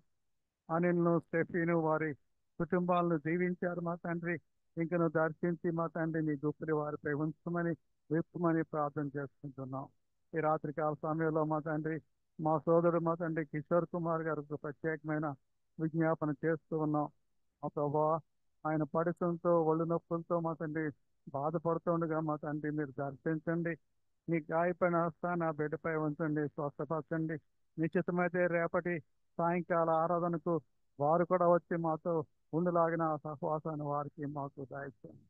అనిల్ను, స్టెఫీను వారి కుటుంబాలను దీవించారు మా తండ్రి. ఇంక నువ్వు దర్శించి మా తండ్రి నీ గుప్పిడి వారిపై ఉంచమని విప్పమని ప్రార్థన చేసుకుంటున్నాం. ఈ రాత్రికాల సమయంలో మా తండ్రి మా సోదరుడు మా తండ్రి కిషోర్ కుమార్ గారికి ప్రత్యేకమైన విజ్ఞాపన చేస్తూ ఉన్నాం. మా ప్రభా ఆయన పడిసంతో ఒళ్ళు నొప్పులతో మా తండ్రి బాధపడుతుండగా మా తండ్రి మీరు దర్శించండి. నీ గాయపైన హస్తాన్ని ఆ బిడ్డపై ఉంచండి, స్వస్థపరచండి. నిశ్చితమైతే రేపటి సాయంకాల ఆరాధనకు వారు కూడా వచ్చి మాతో ఉండులాగిన ఆ సహవాసాన్ని వారికి మాకు దయచేయండి.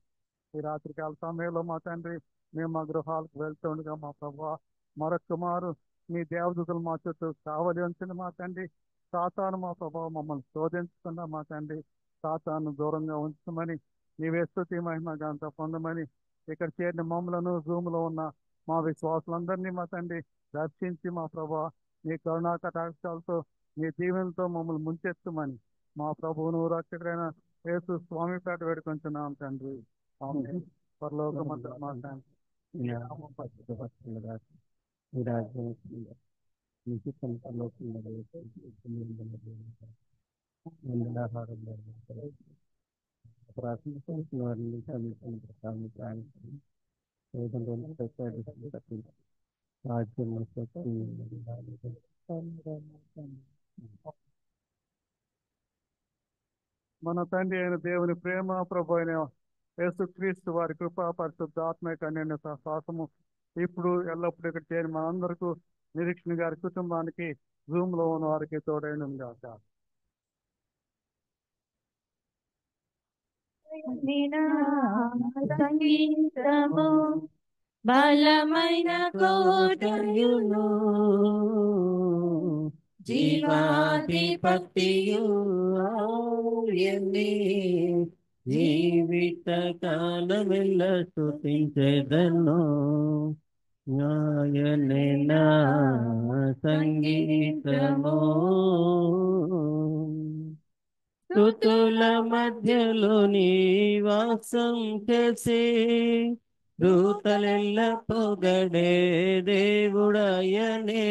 ఈ రాత్రికాల సమయంలో మా తండ్రి మేము మా గృహాలకు వెళ్తుండగా మా ప్రభా మరొక్క మారు మీ దేవదూతలు మా చుట్టూ కావలి ఉంచండి మా తండ్రి. సాతాను మా ప్రభావ మమ్మల్ని శోధించకుండా మా తండ్రి సాతాను దూరంగా ఉంచమని నీవే స్తుతి మహిమ ఘనత పొందమని ఇక్కడ చేరిన మమ్మలను జూమ్లో ఉన్న మా విశ్వాసులందరినీ మా తండ్రి దర్శించి మా ప్రభా మీ కరుణా కటాక్షాలతో మీ దీవెనలతో మమ్మల్ని ముంచెత్తమని మా ప్రభువును రక్షకుడైన యేసు స్వామి పేట వేడుకొంచున్నాం తండ్రి. ఆమేన్. పరలోకమందు మా తండ్రి, నీ నామం పరిశుద్ధపరచబడుగాక. నీ రాజ్యం వస్తుందా, నీ చిత్తం పరలోకంలో నెరవేరుగాక. నిన్న ఆహారం ప్రార్థన చేసిన వారిని సమీపం ప్రసాదం ప్రార్థించండి. వేదంలోని రాజ్యం మన తండ్రి అయిన దేవుని ప్రేమ, ప్రభు అయిన యేసుక్రీస్తు వారి కృపా పరిశుద్ధ ఆత్మీయ అన్యోన్య సహవాసము ఇప్పుడు ఎల్లప్పుడూ ఇక్కడ చేరి మనందరకు నిరీక్షణ గారి కుటుంబానికి జూమ్ లో ఉన్న వారికి తోడైన గాక. సంగీతము బలమైన కోటయును జీవాధిపతియు ఆయనే. జీవిత కాలమెల్ల స్తుతించెదను ఆయనే నా సంగీతము. ఋతుల మధ్యలో నివాసం చేసి దూతలెల్ల పొగడే దేవుడయనే.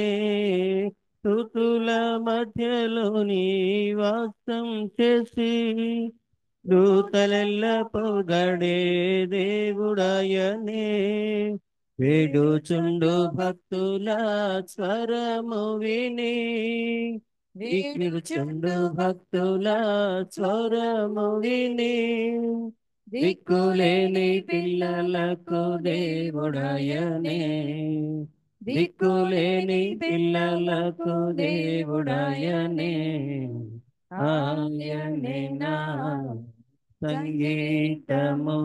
ఋతుల మధ్యలో నివాసం చేసి దూతలెల్ల పొగడే దేవుడయనే. వేడుచుండు భక్తుల స్వరము విని వీడుచుండు భక్తుల స్వరము విని దిక్కులేని పిల్లలకు దేవుడయనే. దిక్కులేని పిల్లలకు దేవుడయనే. ఆయనే నా సంగీతము.